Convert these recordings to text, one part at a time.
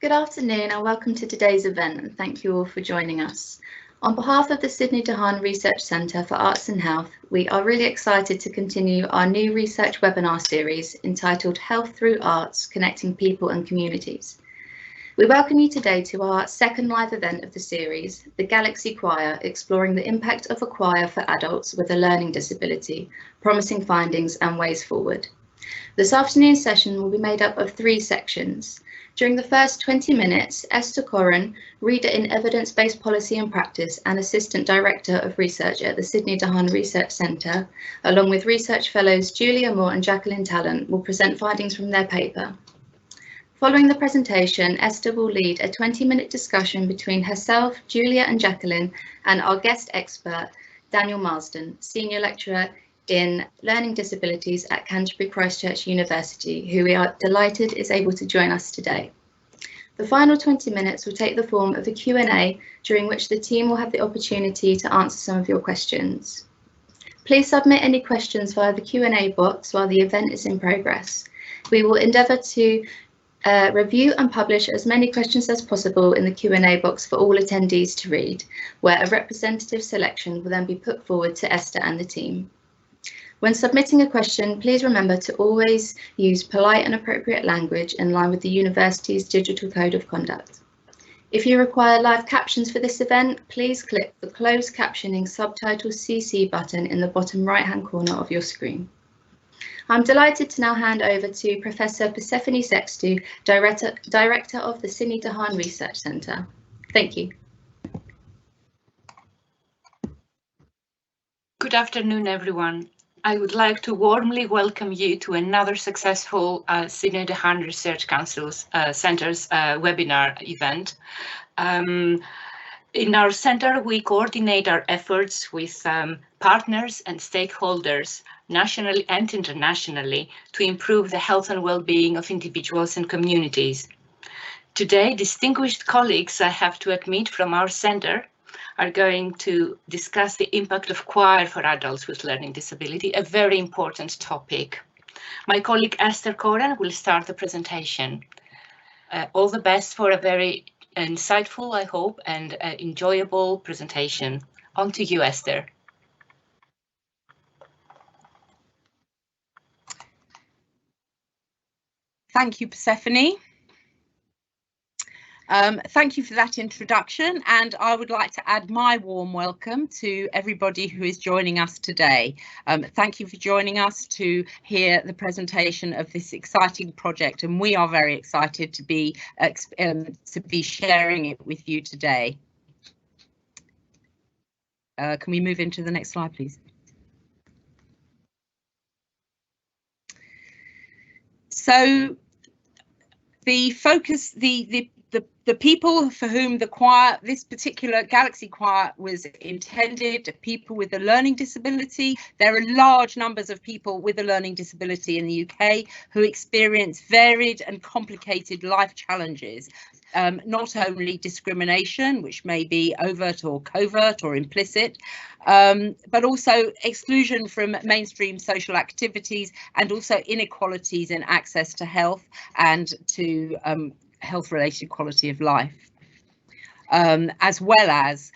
Good afternoon and welcome to today's event, and thank you all for joining us. On behalf of the Sidney Haan Research Centre for Arts and Health, we are really excited to continue our new research webinar series entitled Health Through Arts, Connecting People and Communities. We welcome you today to our second live event of the series, the Galaxy Choir, exploring the impact of a choir for adults with a learning disability, promising findings and ways forward. This afternoon's session will be made up of 3 sections. During the first 20 minutes, Esther Coren, Reader in Evidence-Based Policy and Practice and Assistant Director of Research at the Sidney Haan Research Centre, along with Research Fellows Julia Moore and Jacqueline Tallent, will present findings from their paper. Following the presentation, Esther will lead a 20-minute discussion between herself, Julia and Jacqueline, and our guest expert, Daniel Marsden, Senior Lecturer in Learning Disabilities at Canterbury Christ Church University, who we are delighted is able to join us today. The final 20 minutes will take the form of a Q&A, during which the team will have the opportunity to answer some of your questions. Please submit any questions via the Q&A box while the event is in progress. We will endeavour to review and publish as many questions as possible in the Q&A box for all attendees to read, where a representative selection will then be put forward to Esther and the team. When submitting a question, please remember to always use polite and appropriate language in line with the university's digital code of conduct. If you require live captions for this event, please click the closed captioning subtitle CC button in the bottom right-hand corner of your screen. I'm delighted to now hand over to Professor Persephone Sextou, Director of the Sidney Haan Research Centre. Thank you. Good afternoon, everyone. I would like to warmly welcome you to another successful Sidney Haan Research Council's Centre's webinar event. In our centre, we coordinate our efforts with partners and stakeholders, nationally and internationally, to improve the health and well-being of individuals and communities. Today, distinguished colleagues, I have to admit, from our centre, are going to discuss the impact of choir for adults with learning disability, a very important topic. My colleague Esther Coren will start the presentation. All the best for a very insightful, I hope, and enjoyable presentation. On to you, Esther. Thank you, Persephone. Thank you for that introduction, and I would like to add my warm welcome to everybody who is joining us today. Thank you for joining us to hear the presentation of this exciting project, and we are very excited to be sharing it with you today. Can we move into the next slide, please? So the focus, the people for whom the choir, this particular Galaxy Choir, was intended, people with a learning disability. There are large numbers of people with a learning disability in the UK who experience varied and complicated life challenges. Not only discrimination, which may be overt or covert or implicit, but also exclusion from mainstream social activities, and also inequalities in access to health and to health-related quality of life, as well as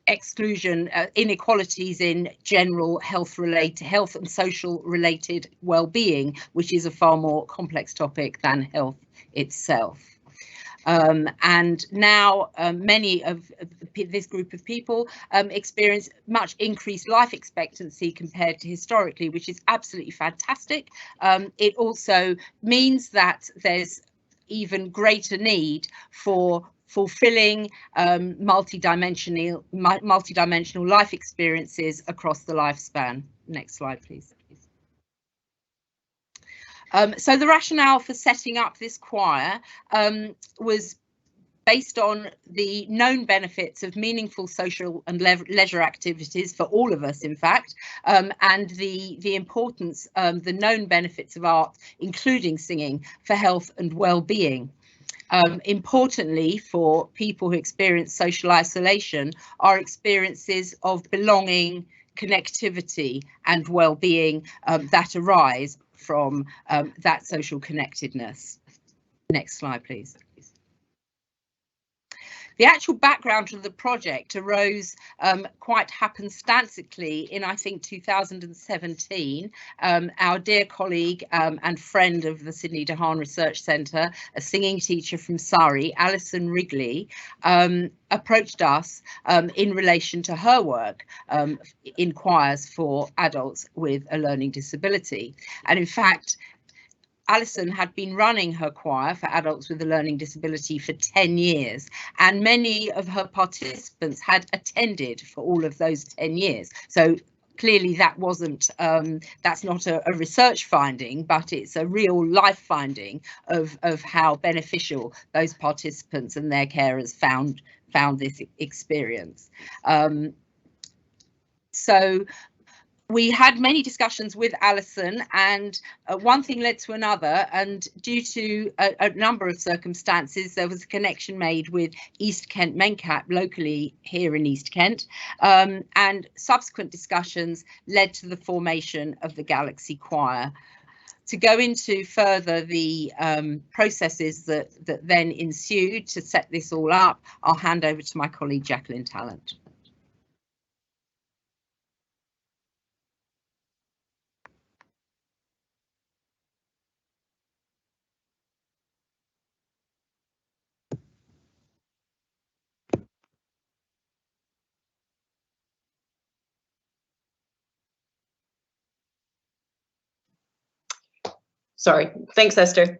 exclusion, inequalities in general health and social related well-being, which is a far more complex topic than health itself. And now many of this group of people experience much increased life expectancy compared to historically, which is absolutely fantastic. It also means that there's even greater need for fulfilling multidimensional life experiences across the lifespan. Next slide, please. So the rationale for setting up this choir was based on the known benefits of meaningful social and leisure activities for all of us, in fact, and the importance, the known benefits of art, including singing, for health and well-being. Importantly, for people who experience social isolation, are experiences of belonging, connectivity and well-being that arise from that social connectedness. Next slide, please. The actual background to the project arose quite happenstancically in, I think, 2017. Our dear colleague and friend of the Sidney de Haan Research Centre, a singing teacher from Surrey, Alison Wrigley, approached us in relation to her work in choirs for adults with a learning disability. And in fact, Alison had been running her choir for adults with a learning disability for 10 years, and many of her participants had attended for all of those 10 years. So clearly that wasn't, that's not a research finding, but it's a real life finding of how beneficial those participants and their carers found this experience. So we had many discussions with Alison, and one thing led to another, and due to a number of circumstances, there was a connection made with East Kent MENCAP locally here in East Kent, and subsequent discussions led to the formation of the Galaxy Choir. To go into further the processes that then ensued to set this all up, I'll hand over to my colleague Jacqueline Tallent. Sorry, thanks, Esther.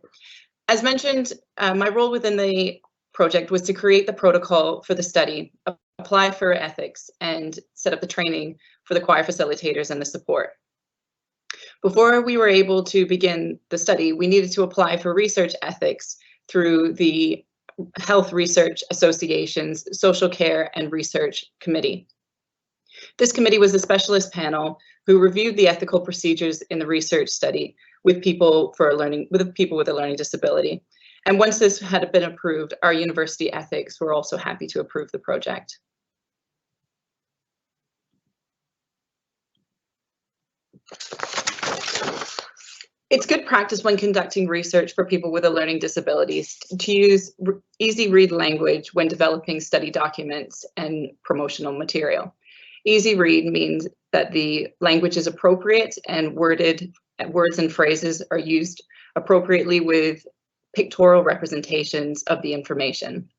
As mentioned, my role within the project was to create the protocol for the study, apply for ethics, and set up the training for the choir facilitators and the support. Before we were able to begin the study, we needed to apply for research ethics through the Health Research Association's Social Care and Research Committee. This committee was a specialist panel who reviewed the ethical procedures in the research study with people with a learning disability. And once this had been approved, our university ethics were also happy to approve the project. It's good practice when conducting research for people with a learning disability to use easy read language when developing study documents and promotional material. Easy read means that the language is appropriate and words and phrases are used appropriately with pictorial representations of the information.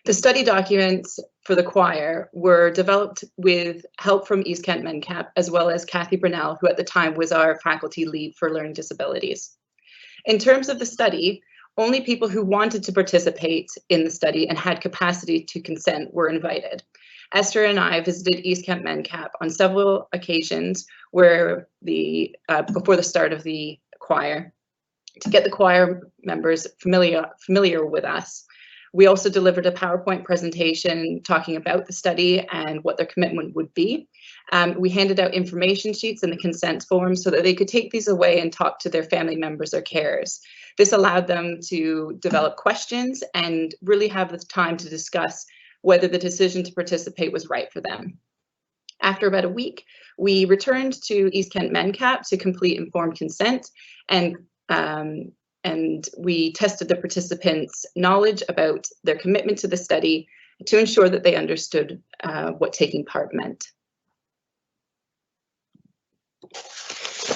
The study documents for the choir were developed with help from East Kent MENCAP, as well as Kathy Brunel, who at the time was our faculty lead for learning disabilities. In terms of the study, only people who wanted to participate in the study and had capacity to consent were invited. Esther and I visited East Kent MENCAP on several occasions where before the start of the choir to get the choir members familiar with us. We also delivered a PowerPoint presentation talking about the study and what their commitment would be. We handed out information sheets and the consent form so that they could take these away and talk to their family members or carers. This allowed them to develop questions and really have the time to discuss whether the decision to participate was right for them. After about a week, we returned to East Kent MENCAP to complete informed consent, and we tested the participants' knowledge about their commitment to the study to ensure that they understood what taking part meant.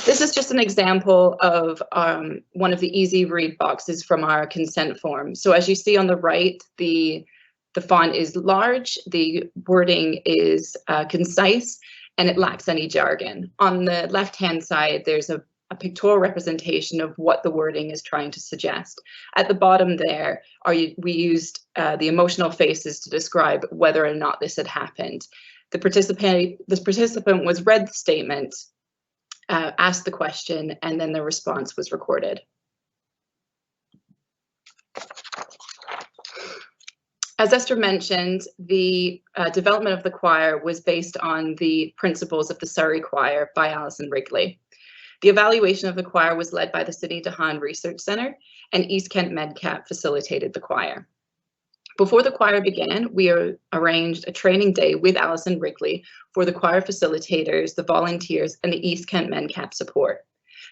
This is just an example of one of the easy read boxes from our consent form. So as you see on the right, the font is large, the wording is concise, and it lacks any jargon. On the left-hand side, there's a pictorial representation of what the wording is trying to suggest. At the bottom there, we used the emotional faces to describe whether or not this had happened. This participant was read the statement, asked the question, and then the response was recorded. As Esther mentioned, the development of the choir was based on the principles of the Surrey Choir by Alison Wrigley. The evaluation of the choir was led by the Sidney de Haan Research Centre, and East Kent MENCAP facilitated the choir. Before the choir began, we arranged a training day with Alison Wrigley for the choir facilitators, the volunteers, and the East Kent MENCAP support.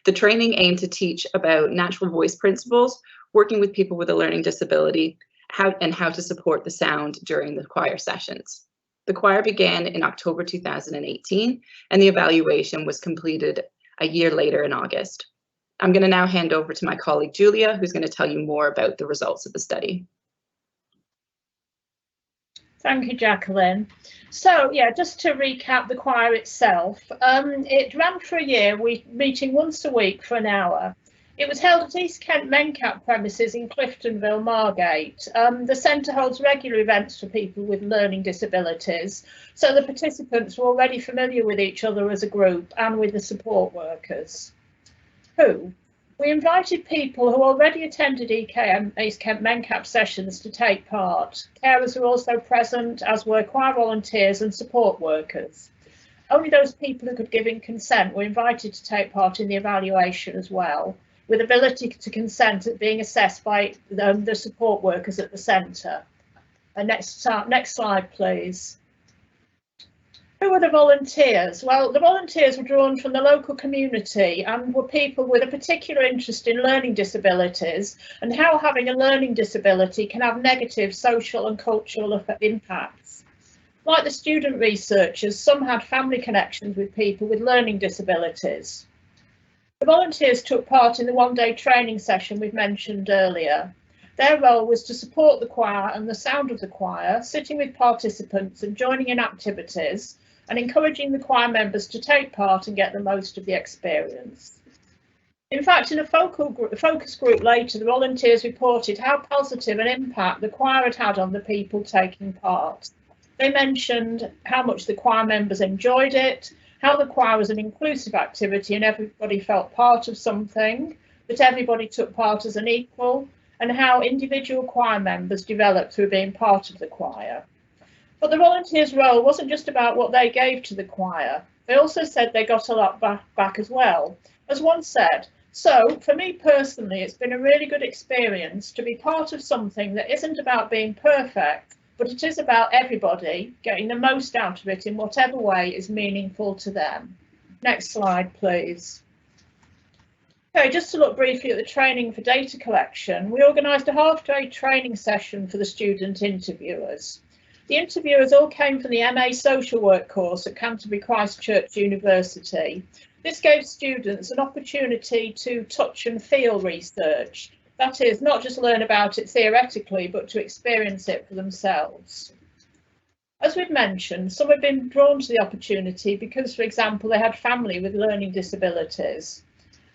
The training aimed to teach about natural voice principles, working with people with a learning disability, how to support the sound during the choir sessions. The choir began in October 2018, and the evaluation was completed a year later in August. I'm going to now hand over to my colleague Julia, who's going to tell you more about the results of the study. Thank you, Jacqueline. So yeah, just to recap the choir itself, it ran for a year, meeting once a week for an hour. It was held at East Kent Mencap premises in Cliftonville, Margate. The centre holds regular events for people with learning disabilities, so the participants were already familiar with each other as a group and with the support workers. We invited people who already attended East Kent Mencap sessions to take part. Carers were also present, as were choir volunteers and support workers. Only those people who could give in consent were invited to take part in the evaluation as well, with ability to consent at being assessed by the support workers at the centre. Next slide, please. Who were the volunteers? Well, the volunteers were drawn from the local community and were people with a particular interest in learning disabilities and how having a learning disability can have negative social and cultural impacts. Like the student researchers, some had family connections with people with learning disabilities. The volunteers took part in the one-day training session we've mentioned earlier. Their role was to support the choir and the sound of the choir, sitting with participants and joining in activities, and encouraging the choir members to take part and get the most of the experience. In fact, in a focus group later, the volunteers reported how positive an impact the choir had had on the people taking part. They mentioned how much the choir members enjoyed it, how the choir was an inclusive activity and everybody felt part of something, that everybody took part as an equal, and how individual choir members developed through being part of the choir. But the volunteers' role wasn't just about what they gave to the choir. They also said they got a lot back as well. As one said, so for me personally, it's been a really good experience to be part of something that isn't about being perfect, but it is about everybody getting the most out of it in whatever way is meaningful to them. Next slide, please. Okay, just to look briefly at the training for data collection, we organised a half-day training session for the student interviewers. The interviewers all came from the MA Social Work course at Canterbury Christ Church University. This gave students an opportunity to touch and feel research. That is, not just learn about it theoretically, but to experience it for themselves. As we've mentioned, some have been drawn to the opportunity because, for example, they had family with learning disabilities.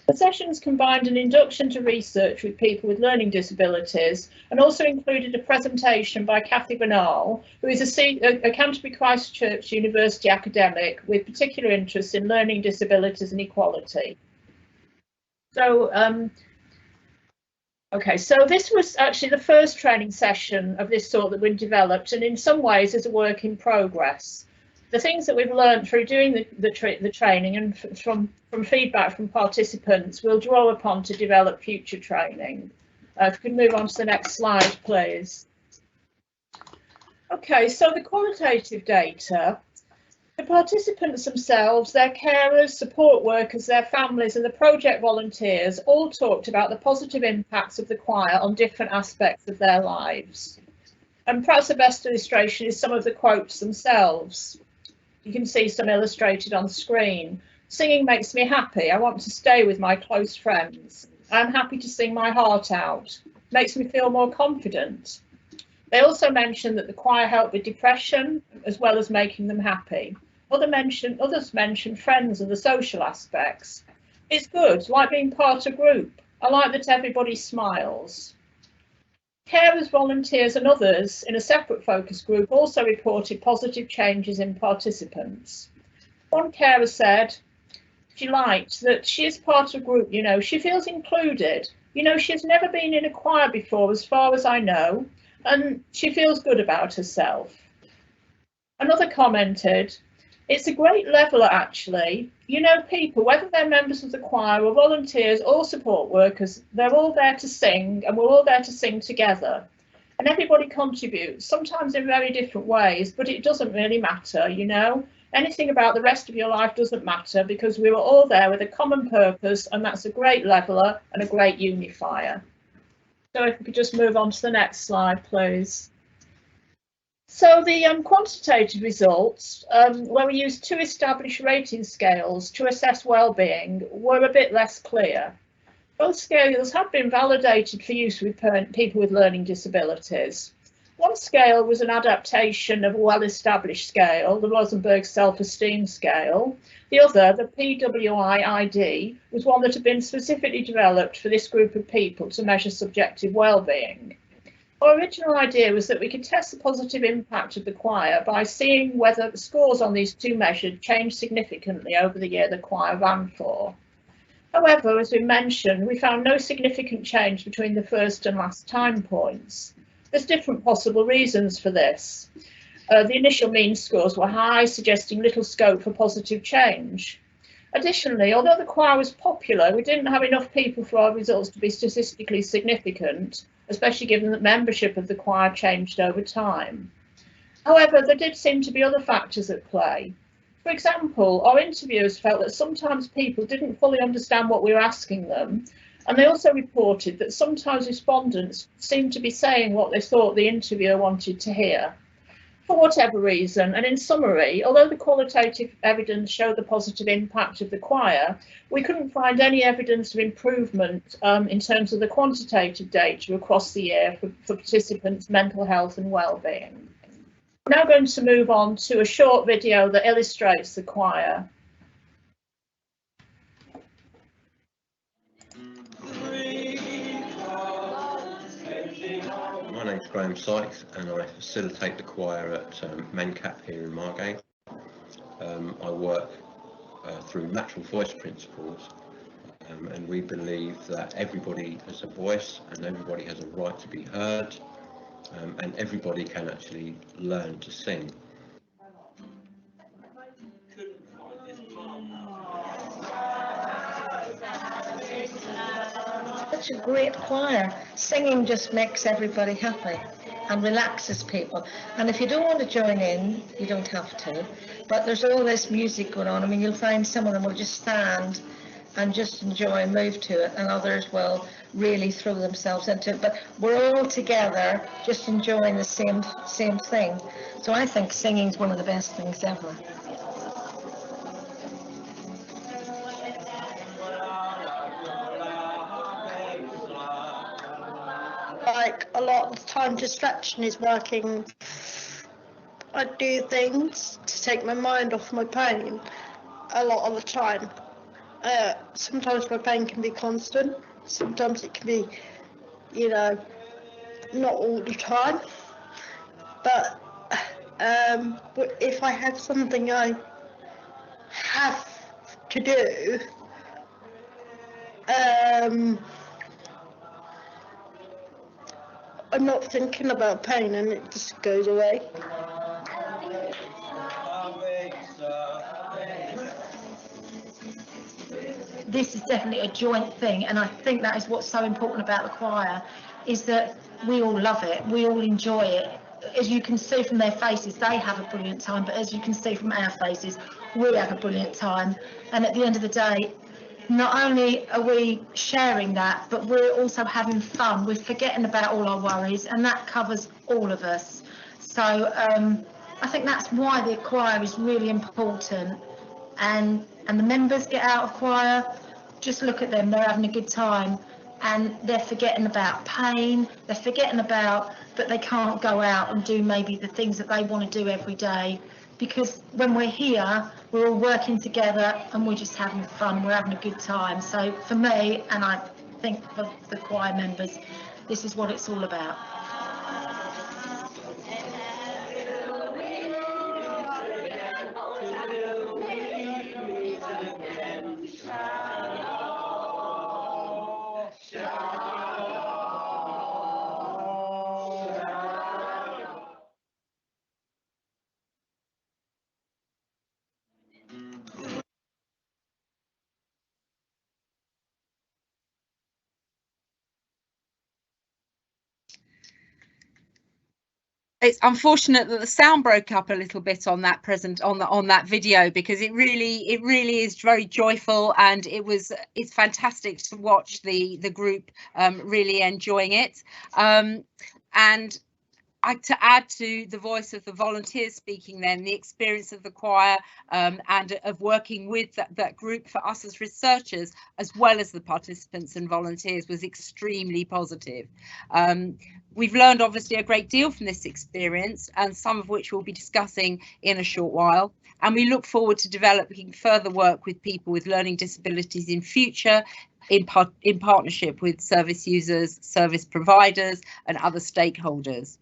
The sessions combined an induction to research with people with learning disabilities and also included a presentation by Cathy Bernal, who is a Canterbury Christ Church University academic with particular interest in learning disabilities and equality. So, so this was actually the first training session of this sort that we developed, and in some ways is a work in progress. The things that we've learned through doing the training and from feedback from participants we'll draw upon to develop future training. If we can move on to the next slide, please. Okay, so the qualitative data, the participants themselves, their carers, support workers, their families and the project volunteers all talked about the positive impacts of the choir on different aspects of their lives. And perhaps the best illustration is some of the quotes themselves. You can see some illustrated on screen. Singing makes me happy. I want to stay with my close friends. I'm happy to sing my heart out. Makes me feel more confident. They also mentioned that the choir helped with depression as well as making them happy. Others mentioned friends and the social aspects. It's good, like being part of a group. I like that everybody smiles. Carers, volunteers and others in a separate focus group also reported positive changes in participants. One carer said she liked that she is part of a group, you know, she feels included. You know, she's never been in a choir before as far as I know, and she feels good about herself. Another commented, it's a great leveller actually. You know, people, whether they're members of the choir or volunteers or support workers, they're all there to sing and we're all there to sing together. And everybody contributes, sometimes in very different ways, but it doesn't really matter, you know. Anything about the rest of your life doesn't matter because we were all there with a common purpose, and that's a great leveller and a great unifier. So if we could just move on to the next slide, please. So the quantitative results, where we used 2 established rating scales to assess well-being, were a bit less clear. Both scales have been validated for use with people with learning disabilities. One scale was an adaptation of a well-established scale, the Rosenberg Self-Esteem Scale. The other, the PWI-ID, was one that had been specifically developed for this group of people to measure subjective well-being. Our original idea was that we could test the positive impact of the choir by seeing whether the scores on these 2 measures changed significantly over the year the choir ran for. However, as we mentioned, we found no significant change between the first and last time points. There's different possible reasons for this. The initial mean scores were high, suggesting little scope for positive change. Additionally, although the choir was popular, we didn't have enough people for our results to be statistically significant, especially given that membership of the choir changed over time. However, there did seem to be other factors at play. For example, our interviewers felt that sometimes people didn't fully understand what we were asking them, and they also reported that sometimes respondents seemed to be saying what they thought the interviewer wanted to hear. For whatever reason, and in summary, although the qualitative evidence showed the positive impact of the choir, we couldn't find any evidence of improvement in terms of the quantitative data across the year for participants' mental health and well-being. I'm now going to move on to a short video that illustrates the choir. My name's Graham Sykes and I facilitate the choir at MenCap here in Margate. I work through natural voice principles and we believe that everybody has a voice and everybody has a right to be heard and everybody can actually learn to sing. Such a great choir. Singing just makes everybody happy and relaxes people. And if you don't want to join in, you don't have to. But there's all this music going on. I mean, you'll find some of them will just stand and just enjoy and move to it, and others will really throw themselves into it. But we're all together just enjoying the same thing. So I think singing is one of the best things ever. Like a lot of the time, distraction is working. I do things to take my mind off my pain a lot of the time. Sometimes my pain can be constant, sometimes it can be, you know, not all the time. But if I have something I have to do, I'm not thinking about pain and it just goes away. This is definitely a joint thing, and I think that is what's so important about the choir, is that we all love it, we all enjoy it. As you can see from their faces, they have a brilliant time, but as you can see from our faces, we have a brilliant time. And at the end of the day, not only are we sharing that, but we're also having fun. We're forgetting about all our worries, and that covers all of us. So I think that's why the choir is really important. And the members get out of choir, just look at them, they're having a good time, and they're forgetting about pain, they're forgetting about that they can't go out and do maybe the things that they want to do every day, because when we're here, we're all working together and we're just having fun, we're having a good time. So for me, and I think for the choir members, this is what it's all about. It's unfortunate that the sound broke up a little bit on that on that video, because it really is very joyful, and it's fantastic to watch the group really enjoying it. And to add to the voice of the volunteers speaking then, the experience of the choir and of working with that group for us as researchers, as well as the participants and volunteers, was extremely positive. We've learned obviously a great deal from this experience, and some of which we'll be discussing in a short while. And we look forward to developing further work with people with learning disabilities in future, in partnership with service users, service providers and other stakeholders.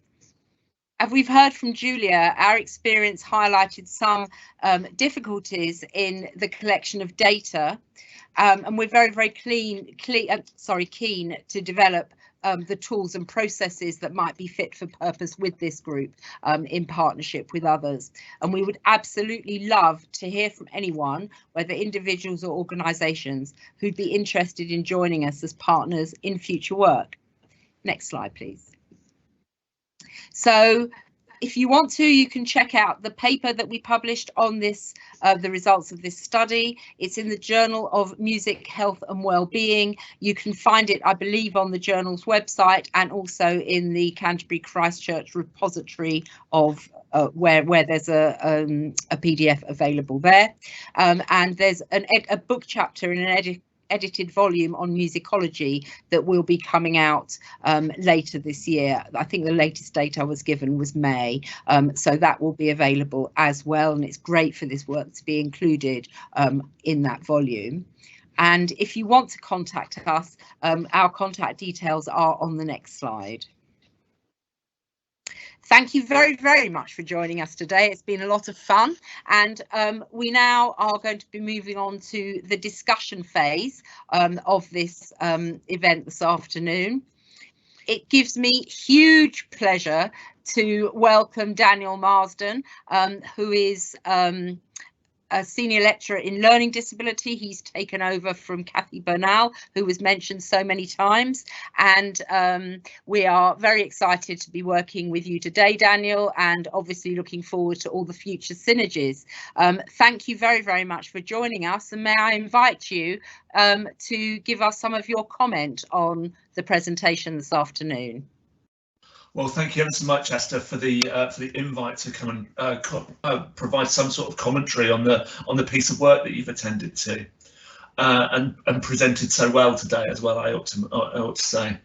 As we've heard from Julia, our experience highlighted some difficulties in the collection of data, and we're very keen to develop the tools and processes that might be fit for purpose with this group in partnership with others. And we would absolutely love to hear from anyone, whether individuals or organisations, who'd be interested in joining us as partners in future work. Next slide, please. So if you want to, you can check out the paper that we published on this, the results of this study. It's in the Journal of Music, Health and Wellbeing. You can find it, I believe, on the journal's website, and also in the Canterbury Christ Church repository of where there's a PDF available there. And there's a book chapter in an edited volume on musicology that will be coming out later this year. I think the latest date I was given was May, so that will be available as well, and it's great for this work to be included in that volume. And if you want to contact us, our contact details are on the next slide. Thank you very much for joining us today. It's been a lot of fun, and we now are going to be moving on to the discussion phase of this event this afternoon. It gives me huge pleasure to welcome Daniel Marsden, who is a senior lecturer in learning disability. He's taken over from Kathy Bernal, who was mentioned so many times, and we are very excited to be working with you today, Daniel, and obviously looking forward to all the future synergies. Thank you very much for joining us, and may I invite you to give us some of your comment on the presentation this afternoon. Well, thank you ever so much, Esther, for the invite to come and provide some sort of commentary on the piece of work that you've attended to and presented so well today as well. I ought to say,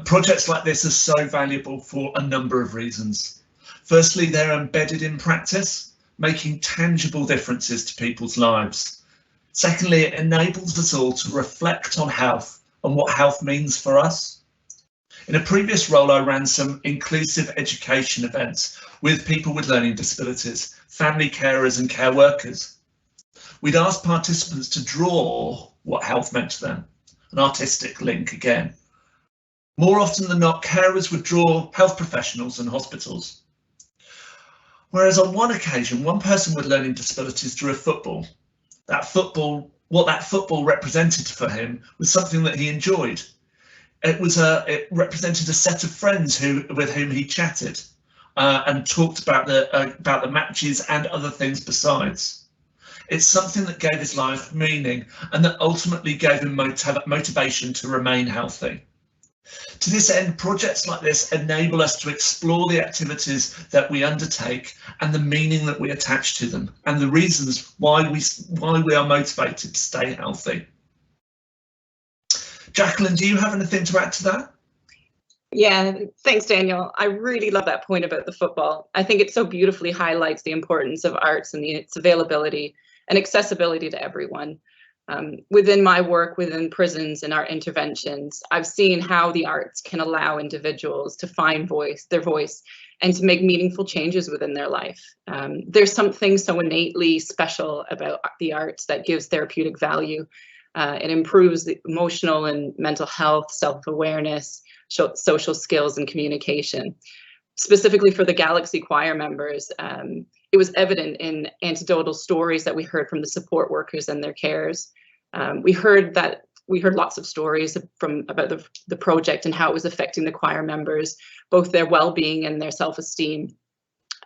projects like this are so valuable for a number of reasons. Firstly, they're embedded in practice, making tangible differences to people's lives. Secondly, it enables us all to reflect on health and what health means for us. In a previous role, I ran some inclusive education events with people with learning disabilities, family carers and care workers. We'd ask participants to draw what health meant to them, an artistic link again. More often than not, carers would draw health professionals and hospitals. Whereas on one occasion, one person with learning disabilities drew a football. What that football represented for him was something that he enjoyed. It represented a set of friends with whom he chatted and talked about the matches and other things besides. It's something that gave his life meaning and that ultimately gave him motivation to remain healthy. To this end, projects like this enable us to explore the activities that we undertake and the meaning that we attach to them, and the reasons why we are motivated to stay healthy. Jacqueline, do you have anything to add to that? Yeah, thanks, Daniel. I really love that point about the football. I think it so beautifully highlights the importance of arts and its availability and accessibility to everyone. Within my work within prisons and our interventions, I've seen how the arts can allow individuals to find their voice and to make meaningful changes within their life. There's something so innately special about the arts that gives therapeutic value. It improves the emotional and mental health, self-awareness, social skills and communication. Specifically for the Galaxy Choir members, it was evident in anecdotal stories that we heard from the support workers and their carers. We heard that we heard lots of stories about the project and how it was affecting the choir members, both their well-being and their self-esteem.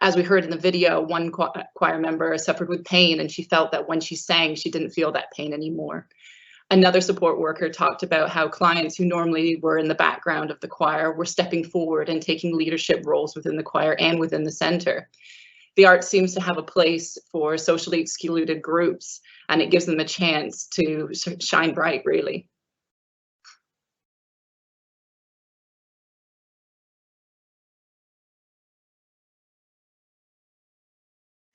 As we heard in the video, one choir member suffered with pain, and she felt that when she sang, she didn't feel that pain anymore. Another support worker talked about how clients who normally were in the background of the choir were stepping forward and taking leadership roles within the choir and within the centre. The arts seems to have a place for socially excluded groups, and it gives them a chance to shine bright, really.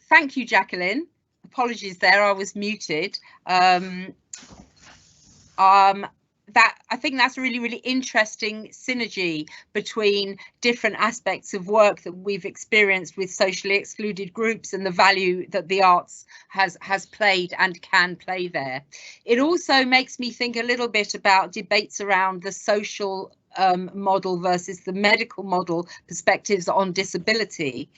Thank you, Jacqueline. Apologies there, I was muted. I think that's a really interesting synergy between different aspects of work that we've experienced with socially excluded groups and the value that the arts has played and can play there. It also makes me think a little bit about debates around the social model versus the medical model perspectives on disability.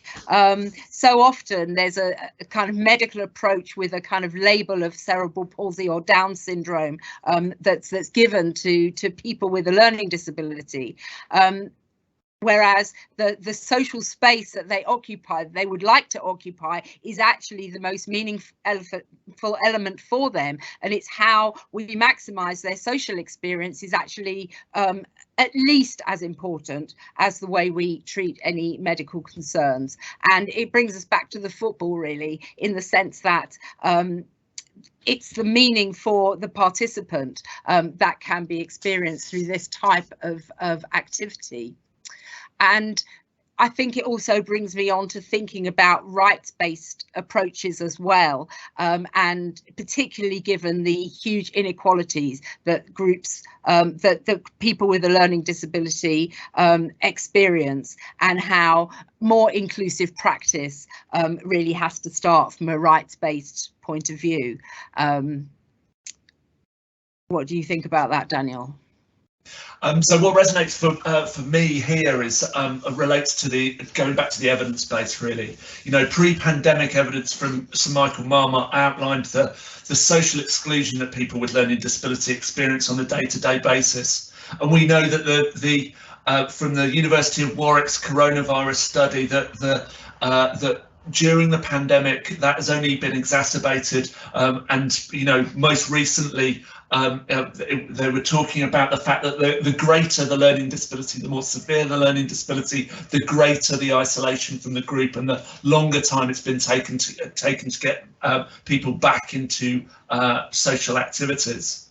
So often there's a kind of medical approach with a kind of label of cerebral palsy or Down syndrome that's given to people with a learning disability. Whereas the social space that they would like to occupy, is actually the most meaningful element for them, and it's how we maximise their social experience is actually at least as important as the way we treat any medical concerns. And it brings us back to the football, really, in the sense that it's the meaning for the participant that can be experienced through this type of activity. And I think it also brings me on to thinking about rights-based approaches as well, and particularly given the huge inequalities that groups, that people with a learning disability experience, and how more inclusive practice really has to start from a rights-based point of view. What do you think about that, Daniel? So what resonates for me here is relates to going back to the evidence base, really. You know, pre-pandemic evidence from Sir Michael Marmot outlined the social exclusion that people with learning disability experience on a day-to-day basis, and we know that from the University of Warwick's coronavirus study that during the pandemic that has only been exacerbated, and you know, most recently they were talking about the fact that the greater the learning disability, the more severe the learning disability, the greater the isolation from the group, and the longer time it's been taken to get people back into social activities.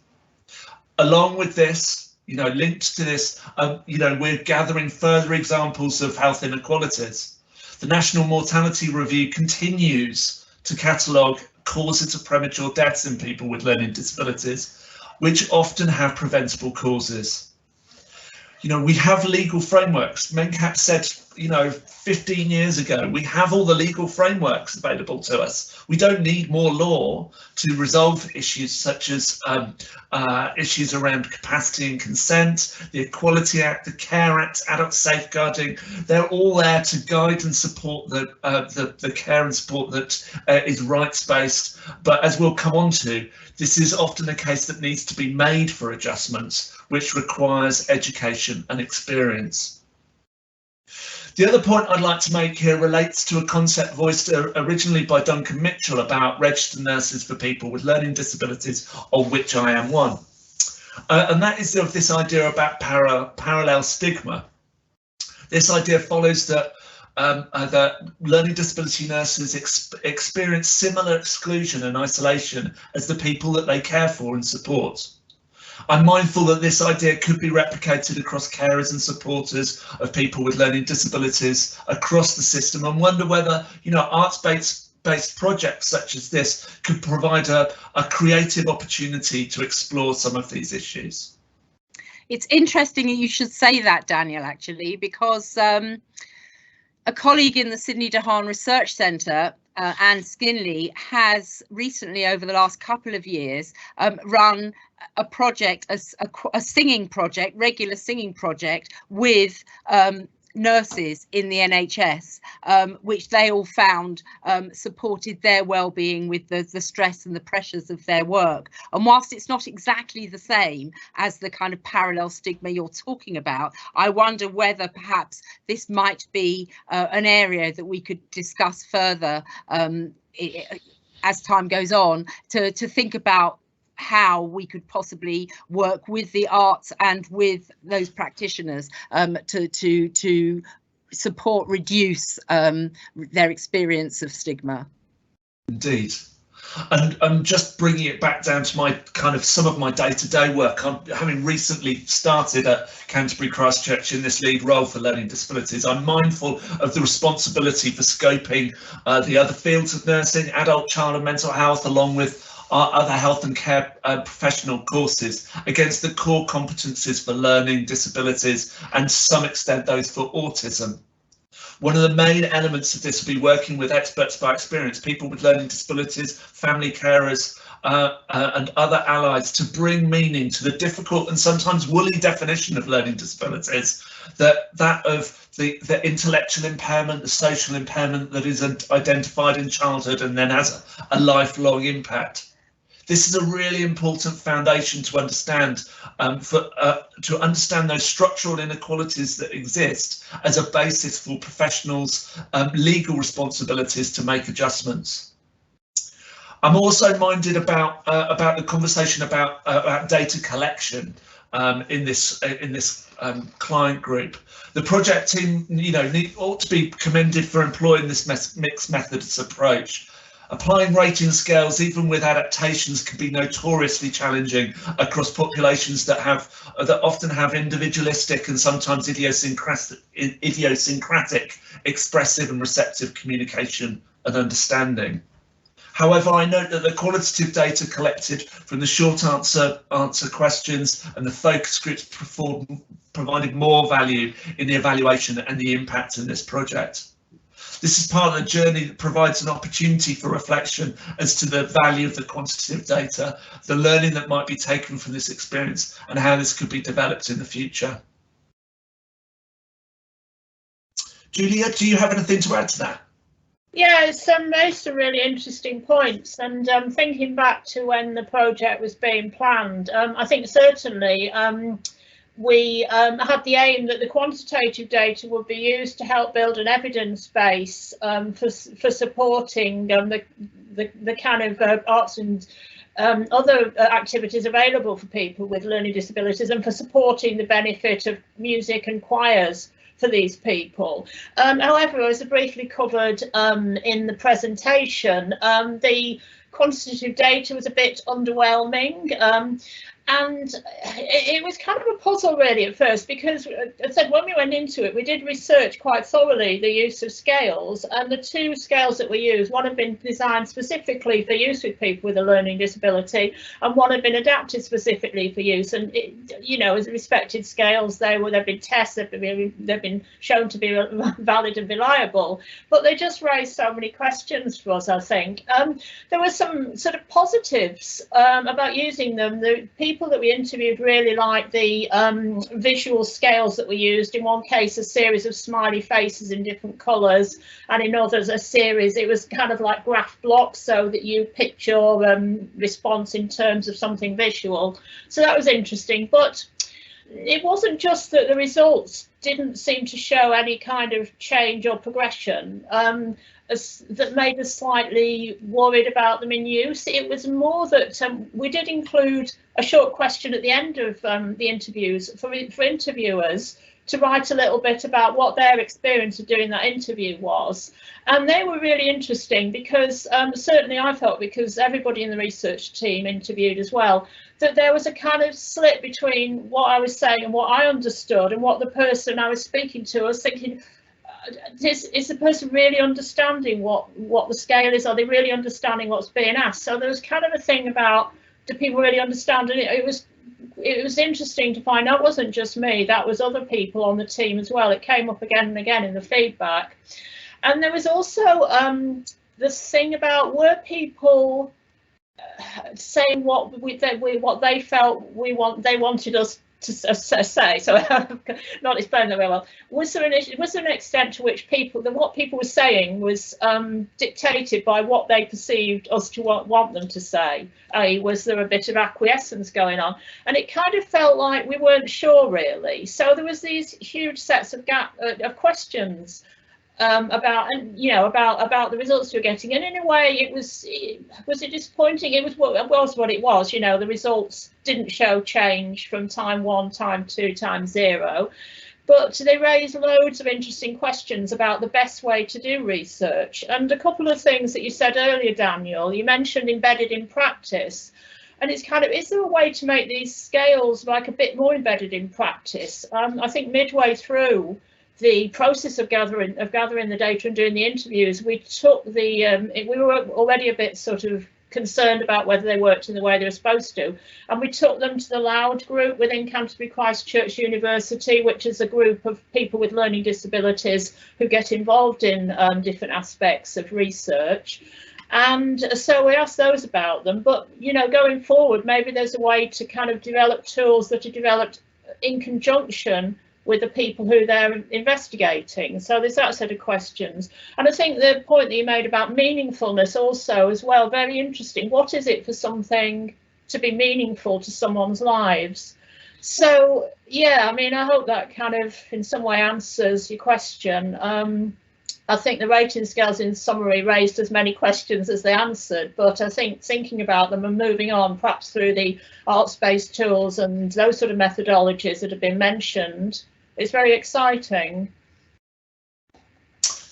Along with this, you know, linked to this, you know, we're gathering further examples of health inequalities. The National Mortality Review continues to catalogue causes of premature deaths in people with learning disabilities, which often have preventable causes. You know, we have legal frameworks. MENCAP said, you know, 15 years ago, we have all the legal frameworks available to us. We don't need more law to resolve issues such as issues around capacity and consent, the Equality Act, the Care Act, adult safeguarding. They're all there to guide and support the care and support that is rights-based. But as we'll come on to, this is often a case that needs to be made for adjustments, which requires education and experience. The other point I'd like to make here relates to a concept voiced originally by Duncan Mitchell about registered nurses for people with learning disabilities, of which I am one. And that is of this idea about parallel stigma. This idea follows that learning disability nurses experience similar exclusion and isolation as the people that they care for and support. I'm mindful that this idea could be replicated across carers and supporters of people with learning disabilities across the system, and wonder whether, you know, arts-based projects such as this could provide a creative opportunity to explore some of these issues. It's interesting that you should say that, Daniel, actually, because a colleague in the Sidney de Haan Research Centre, Anne Skinley, has recently, over the last couple of years, run a project, a singing project, regular singing project with nurses in the NHS, which they all found supported their well-being with the stress and the pressures of their work. And whilst it's not exactly the same as the kind of parallel stigma you're talking about, I wonder whether perhaps this might be an area that we could discuss further as time goes on, to think about how we could possibly work with the arts and with those practitioners to support, reduce their experience of stigma. Indeed. And just bringing it back down to my kind of some of my day-to-day work, I'm having recently started at Canterbury Christ Church in this lead role for learning disabilities. I'm mindful of the responsibility for scoping the other fields of nursing, adult, child and mental health, along with our other health and care professional courses against the core competencies for learning disabilities and to some extent those for autism. One of the main elements of this will be working with experts by experience, people with learning disabilities, family carers and other allies, to bring meaning to the difficult and sometimes woolly definition of learning disabilities, that of the intellectual impairment, the social impairment that is identified in childhood and then has a lifelong impact. This is a really important foundation to understand, to understand those structural inequalities that exist as a basis for professionals' legal responsibilities to make adjustments. I'm also minded about the conversation about data collection in this client group. The project team, ought to be commended for employing this mixed methods approach. Applying rating scales, even with adaptations, can be notoriously challenging across populations that often have individualistic and sometimes idiosyncratic expressive and receptive communication and understanding. However, I note that the qualitative data collected from the short answer questions and the focus groups provided more value in the evaluation and the impact in this project. This is part of the journey that provides an opportunity for reflection as to the value of the quantitative data, the learning that might be taken from this experience, and how this could be developed in the future. Julia, do you have anything to add to that? Yeah, it's made some really interesting points, and thinking back to when the project was being planned, I think certainly we had the aim that the quantitative data would be used to help build an evidence base for supporting the kind of arts and other activities available for people with learning disabilities, and for supporting the benefit of music and choirs for these people. However, as I briefly covered in the presentation, the quantitative data was a bit underwhelming. And it was kind of a puzzle really at first, because as I said, when we went into it, we did research quite thoroughly the use of scales, and the two scales that we used, one had been designed specifically for use with people with a learning disability, and one had been adapted specifically for use. And as respected scales, they've been tested, they've been shown to be valid and reliable, but they just raised so many questions for us. I think there were some sort of positives about using them. The people that we interviewed really liked the visual scales that we used. In one case, a series of smiley faces in different colours, and in others a series, it was kind of like graph blocks, so that you pitch your response in terms of something visual. So that was interesting, but it wasn't just that the results didn't seem to show any kind of change or progression that made us slightly worried about them in use. It was more that we did include a short question at the end of the interviews for interviewers to write a little bit about what their experience of doing that interview was. And they were really interesting, because certainly I felt, because everybody in the research team interviewed as well, that there was a kind of split between what I was saying and what I understood, and what the person I was speaking to, I was thinking, is the person really understanding what the scale is? Are they really understanding what's being asked? So there was kind of a thing about, do people really understand? And it was interesting to find out it wasn't just me, that was other people on the team as well. It came up again and again in the feedback. And there was also this thing about, were people saying what they felt they wanted us to say, so I'm not explaining that very well. Was there an extent to which what people were saying was dictated by what they perceived us to want them to say? Was there a bit of acquiescence going on? And it kind of felt like we weren't sure really. So there was these huge sets of questions about the results we were getting, and in a way it was it disappointing. It was what it was. The results didn't show change from time 1, time 2, time 0, but they raised loads of interesting questions about the best way to do research. And a couple of things that you said earlier, Daniel, you mentioned embedded in practice, and it's kind of, is there a way to make these scales like a bit more embedded in practice? I think midway through the process of gathering the data and doing the interviews, we took we were already a bit sort of concerned about whether they worked in the way they were supposed to, and we took them to the LOUD group within Canterbury Christ Church University, which is a group of people with learning disabilities who get involved in different aspects of research. And so we asked those about them, but going forward, maybe there's a way to kind of develop tools that are developed in conjunction with the people who they're investigating. So there's that set of questions. And I think the point that you made about meaningfulness also as well, very interesting. What is it for something to be meaningful to someone's lives? So yeah, I mean, I hope that kind of in some way answers your question. I think the rating scales in summary raised as many questions as they answered, but I think thinking about them and moving on perhaps through the arts-based tools and those sort of methodologies that have been mentioned is very exciting.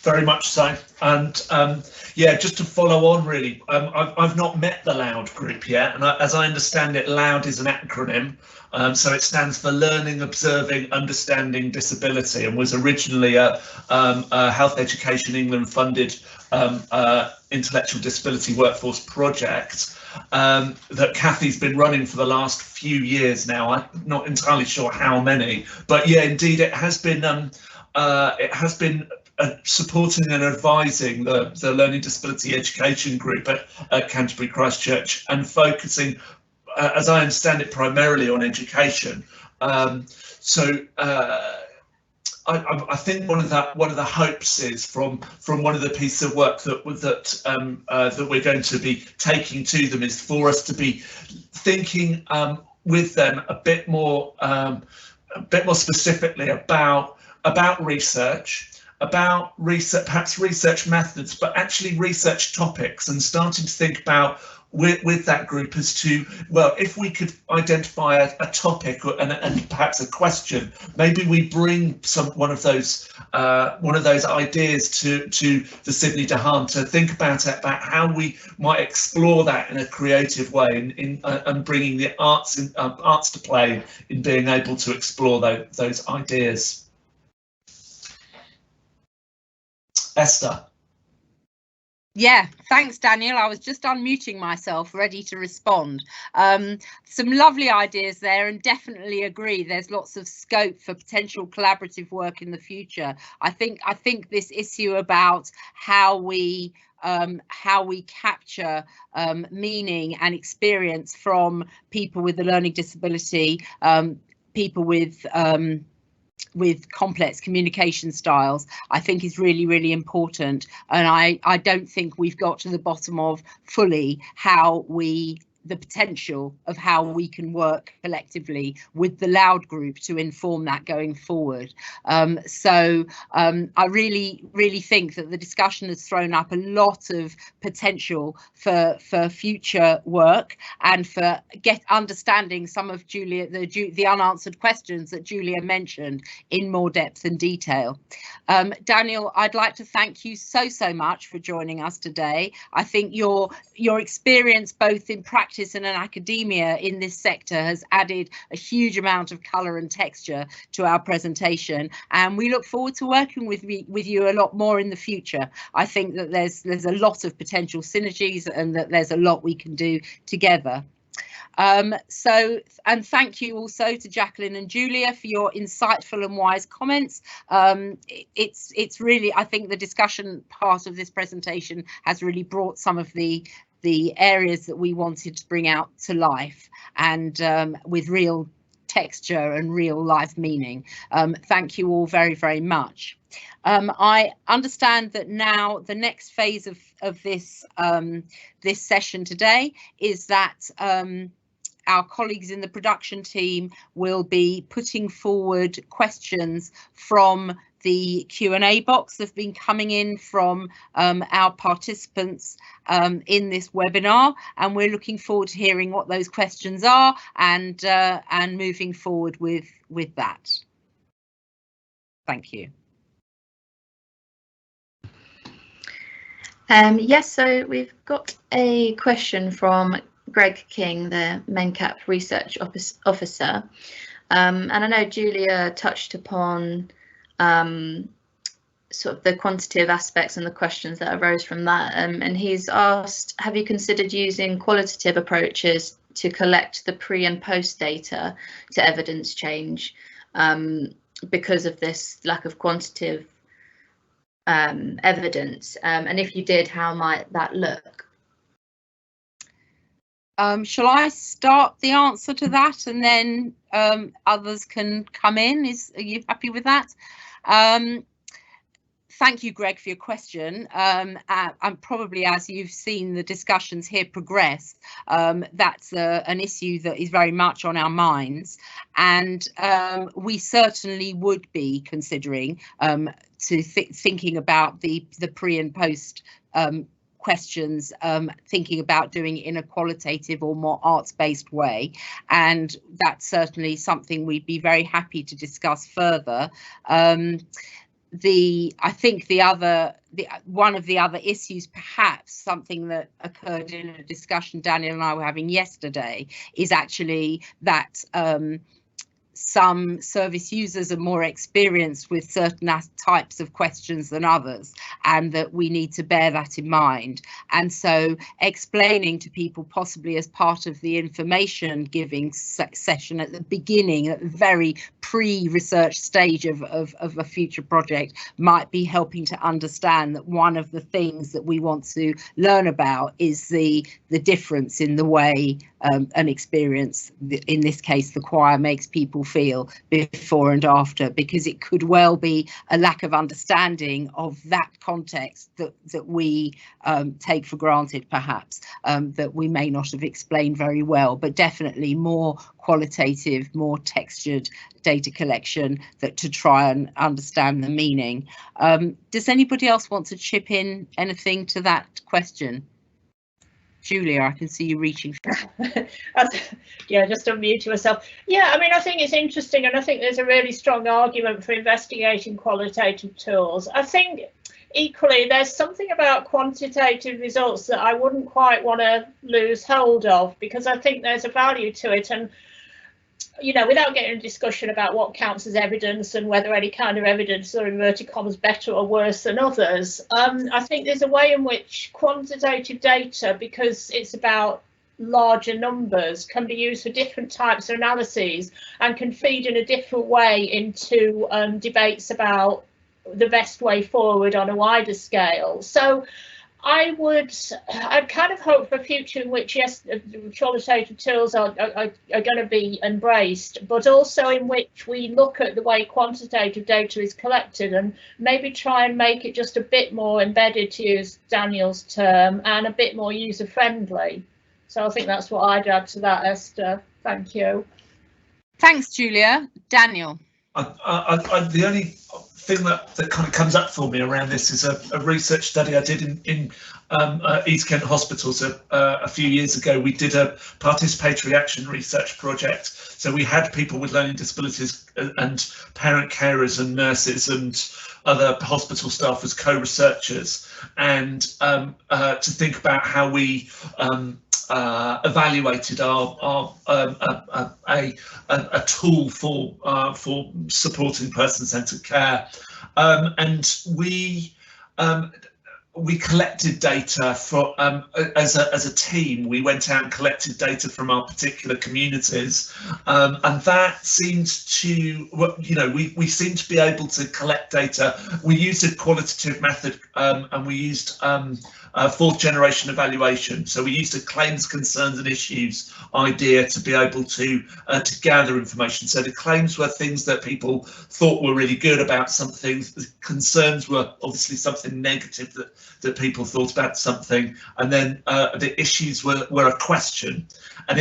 Very much so. And yeah, just to follow on really, I've not met the LOUD group yet, and as I understand it, LOUD is an acronym. So it stands for Learning, Observing, Understanding Disability, and was originally a Health Education England funded intellectual disability workforce project that Kathy's been running for the last few years now. I'm not entirely sure how many, but yeah, indeed it has been supporting and advising the learning disability education group at Canterbury Christ Church, and focusing, as I understand it, primarily on education. I think one of the hopes is from one of the pieces of work that we're going to be taking to them is for us to be thinking with them a bit more specifically about research. About research, perhaps research methods, but actually research topics, and starting to think about with that group as to, well, if we could identify a topic and perhaps a question, maybe we bring one of those ideas to the Sidney to Haan to think about how we might explore that in a creative way, and bringing the arts to play in being able to explore those ideas. Esther. Yeah, thanks, Daniel. I was just unmuting myself, ready to respond. Some lovely ideas there, and definitely agree. There's lots of scope for potential collaborative work in the future. I think this issue about how we capture meaning and experience from people with a learning disability, people with complex communication styles, I think is really, really important. And I don't think we've got to the bottom of fully the potential of how we can work collectively with the LOUD group to inform that going forward. I really think that the discussion has thrown up a lot of potential for future work, and for understanding some of the unanswered questions that Julia mentioned in more depth and detail. Daniel, I'd like to thank you so much for joining us today. I think your experience both in practice and in academia in this sector has added a huge amount of colour and texture to our presentation, and we look forward to working with you a lot more in the future. I think that there's a lot of potential synergies, and that there's a lot we can do together. And thank you also to Jacqueline and Julia for your insightful and wise comments. It's really, I think the discussion part of this presentation has really brought some of the areas that we wanted to bring out to life, and with real texture and real life meaning. Thank you all very, very much. I understand that now the next phase of this this session today is that our colleagues in the production team will be putting forward questions from the Q&A box that have been coming in from our participants in this webinar, and we're looking forward to hearing what those questions are and moving forward with that. Thank you. Yes, so we've got a question from Greg King, the MenCap Research Officer, and I know Julia touched upon sort of the quantitative aspects and the questions that arose from that, and he's asked, have you considered using qualitative approaches to collect the pre and post data to evidence change because of this lack of quantitative evidence, and if you did, how might that look? Shall I start the answer to that, and then others can come in? Are you happy with that? Thank you, Greg, for your question. And probably as you've seen the discussions here progress, that's an issue that is very much on our minds, and we certainly would be considering thinking about the pre and post questions, thinking about doing it in a qualitative or more arts-based way, and that's certainly something we'd be very happy to discuss further. I think one of the other issues, perhaps something that occurred in a discussion Daniel and I were having yesterday, is actually that some service users are more experienced with certain types of questions than others, and that we need to bear that in mind. And so explaining to people, possibly as part of the information giving session at the beginning, at the very pre-research stage of a future project, might be helping to understand that one of the things that we want to learn about is the difference in the way an experience, in this case the choir, makes people feel before and after, because it could well be a lack of understanding of that context that we take for granted, perhaps, that we may not have explained very well, but definitely more qualitative, more textured data collection to try and understand the meaning. Does anybody else want to chip in anything to that question? Julia, I can see you reaching for yeah, just unmute yourself. Yeah, I mean, I think it's interesting, and I think there's a really strong argument for investigating qualitative tools. I think equally there's something about quantitative results that I wouldn't quite want to lose hold of, because I think there's a value to it. And you know, without getting a discussion about what counts as evidence and whether any kind of evidence are, inverted commas, better or worse than others, I think there's a way in which quantitative data, because it's about larger numbers, can be used for different types of analyses and can feed in a different way into debates about the best way forward on a wider scale. So I'd kind of hope for a future in which, yes, qualitative tools are going to be embraced, but also in which we look at the way quantitative data is collected and maybe try and make it just a bit more embedded, to use Daniel's term, and a bit more user friendly. So I think that's what I'd add to that, Esther. Thank you. Thanks, Julia. Daniel. The only thing that kind of comes up for me around this is a research study I did in East Kent hospitals a few years ago. We did a participatory action research project. So we had people with learning disabilities and parent carers and nurses and other hospital staff as co-researchers, and to think about how we evaluated a tool for supporting person-centred care, and we collected data for as a team. We went out and collected data from our particular communities, and that seemed to, you know, we seemed to be able to collect data. We used a qualitative method, and we used fourth generation evaluation. So we used a claims, concerns and issues idea to be able to gather information. So the claims were things that people thought were really good about something. The concerns were obviously something negative that people thought about something. And then the issues were a question. And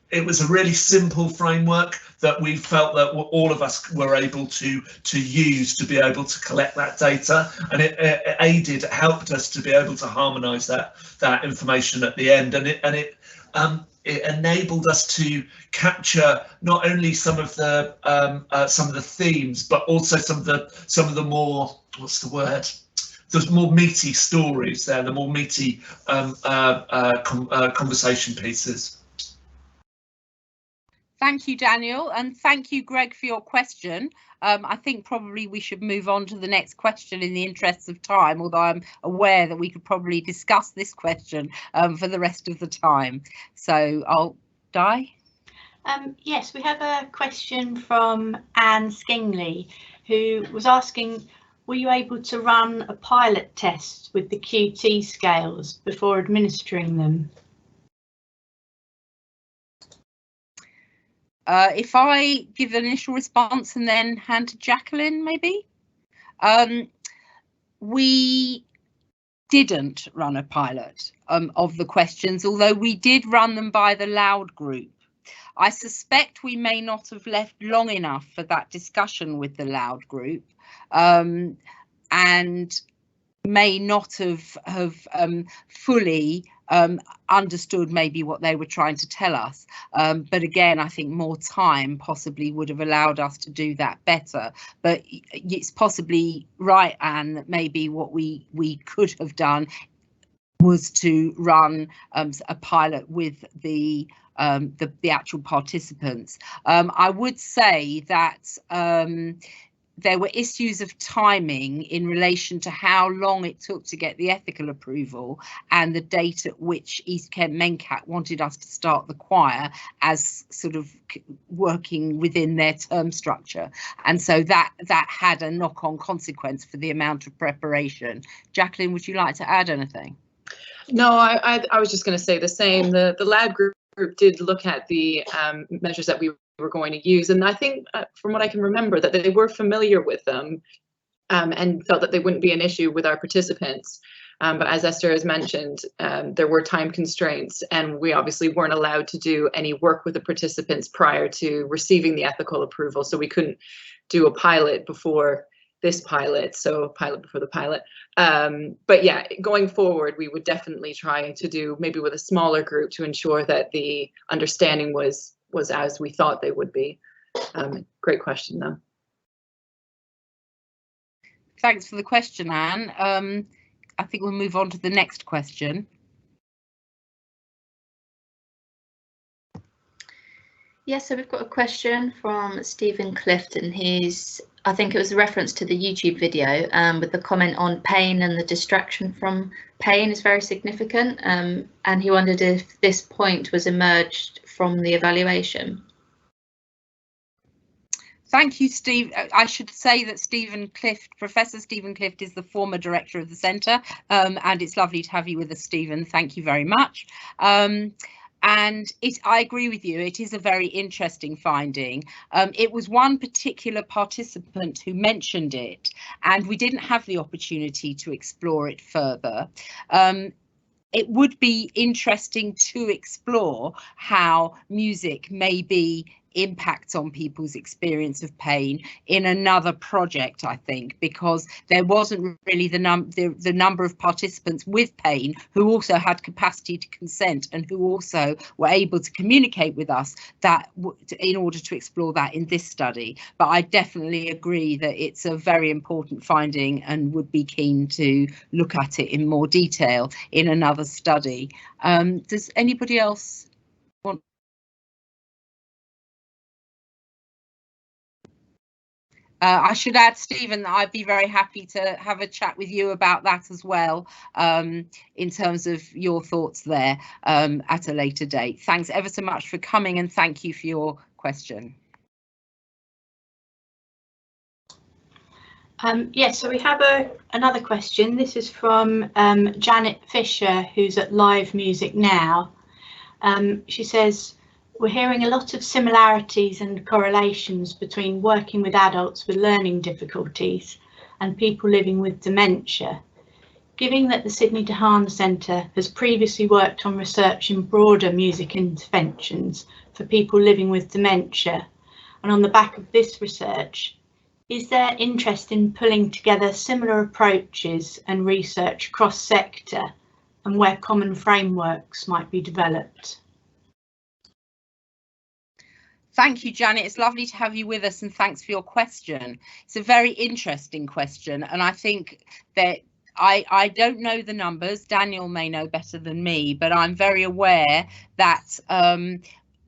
it was a really simple framework that we felt that all of us were able to use to be able to collect that data, and it helped us to be able to harmonise that information at the end, and it enabled us to capture not only some of the themes, but also some of the more, what's the word? There's more meaty stories there, the more meaty conversation pieces. Thank you, Daniel, and thank you, Greg, for your question. I think probably we should move on to the next question in the interests of time, although I'm aware that we could probably discuss this question for the rest of the time. So I'll Di? Yes, we have a question from Anne Skingley, who was asking, were you able to run a pilot test with the QT scales before administering them? If I give an initial response and then hand to Jacqueline, maybe. We didn't run a pilot of the questions, although we did run them by the Loud group. I suspect we may not have left long enough for that discussion with the Loud group, and may not have fully understood maybe what they were trying to tell us, but again, I think more time possibly would have allowed us to do that better. But it's possibly right, Anne, that maybe what we could have done was to run a pilot with the actual participants. I would say that there were issues of timing in relation to how long it took to get the ethical approval and the date at which East Kent Mencat wanted us to start the choir as sort of working within their term structure. And so that had a knock-on consequence for the amount of preparation. Jacqueline, would you like to add anything? No, I was just going to say the same. The lab group did look at the measures that we were going to use, and I think from what I can remember that they were familiar with them and felt that they wouldn't be an issue with our participants. But as Esther has mentioned, there were time constraints, and we obviously weren't allowed to do any work with the participants prior to receiving the ethical approval, so we couldn't do a pilot before this pilot, so pilot before the pilot. But yeah, going forward, we would definitely try to do maybe with a smaller group to ensure that the understanding was as we thought they would be. Great question, though. Thanks for the question, Anne. I think we'll move on to the next question. Yes, so we've got a question from Stephen Clifton. I think it was a reference to the YouTube video with the comment on pain, and the distraction from pain is very significant. And he wondered if this point was emerged from the evaluation. Thank you, Steve. I should say that Stephen Clift, Professor Stephen Clift, is the former director of the centre, and it's lovely to have you with us, Stephen. Thank you very much. And I agree with you, it is a very interesting finding. It was one particular participant who mentioned it, and we didn't have the opportunity to explore it further. It would be interesting to explore how music maybe impacts on people's experience of pain in another project, I think, because there wasn't really the number of participants with pain who also had capacity to consent and who also were able to communicate with us that in order to explore that in this study. But I definitely agree that it's a very important finding and would be keen to look at it in more detail in another study. Does anybody else want? I should add, Stephen, that I'd be very happy to have a chat with you about that as well, in terms of your thoughts there at a later date. Thanks ever so much for coming, and thank you for your question. Yes, so we have another question. This is from Janet Fisher, who's at Live Music Now. She says, we're hearing a lot of similarities and correlations between working with adults with learning difficulties and people living with dementia. Given that the Sidney de Haan Centre has previously worked on research in broader music interventions for people living with dementia, and on the back of this research, is there interest in pulling together similar approaches and research across sector and where common frameworks might be developed? Thank you, Janet. It's lovely to have you with us, and thanks for your question. It's a very interesting question, and I think that I don't know the numbers. Daniel may know better than me, but I'm very aware that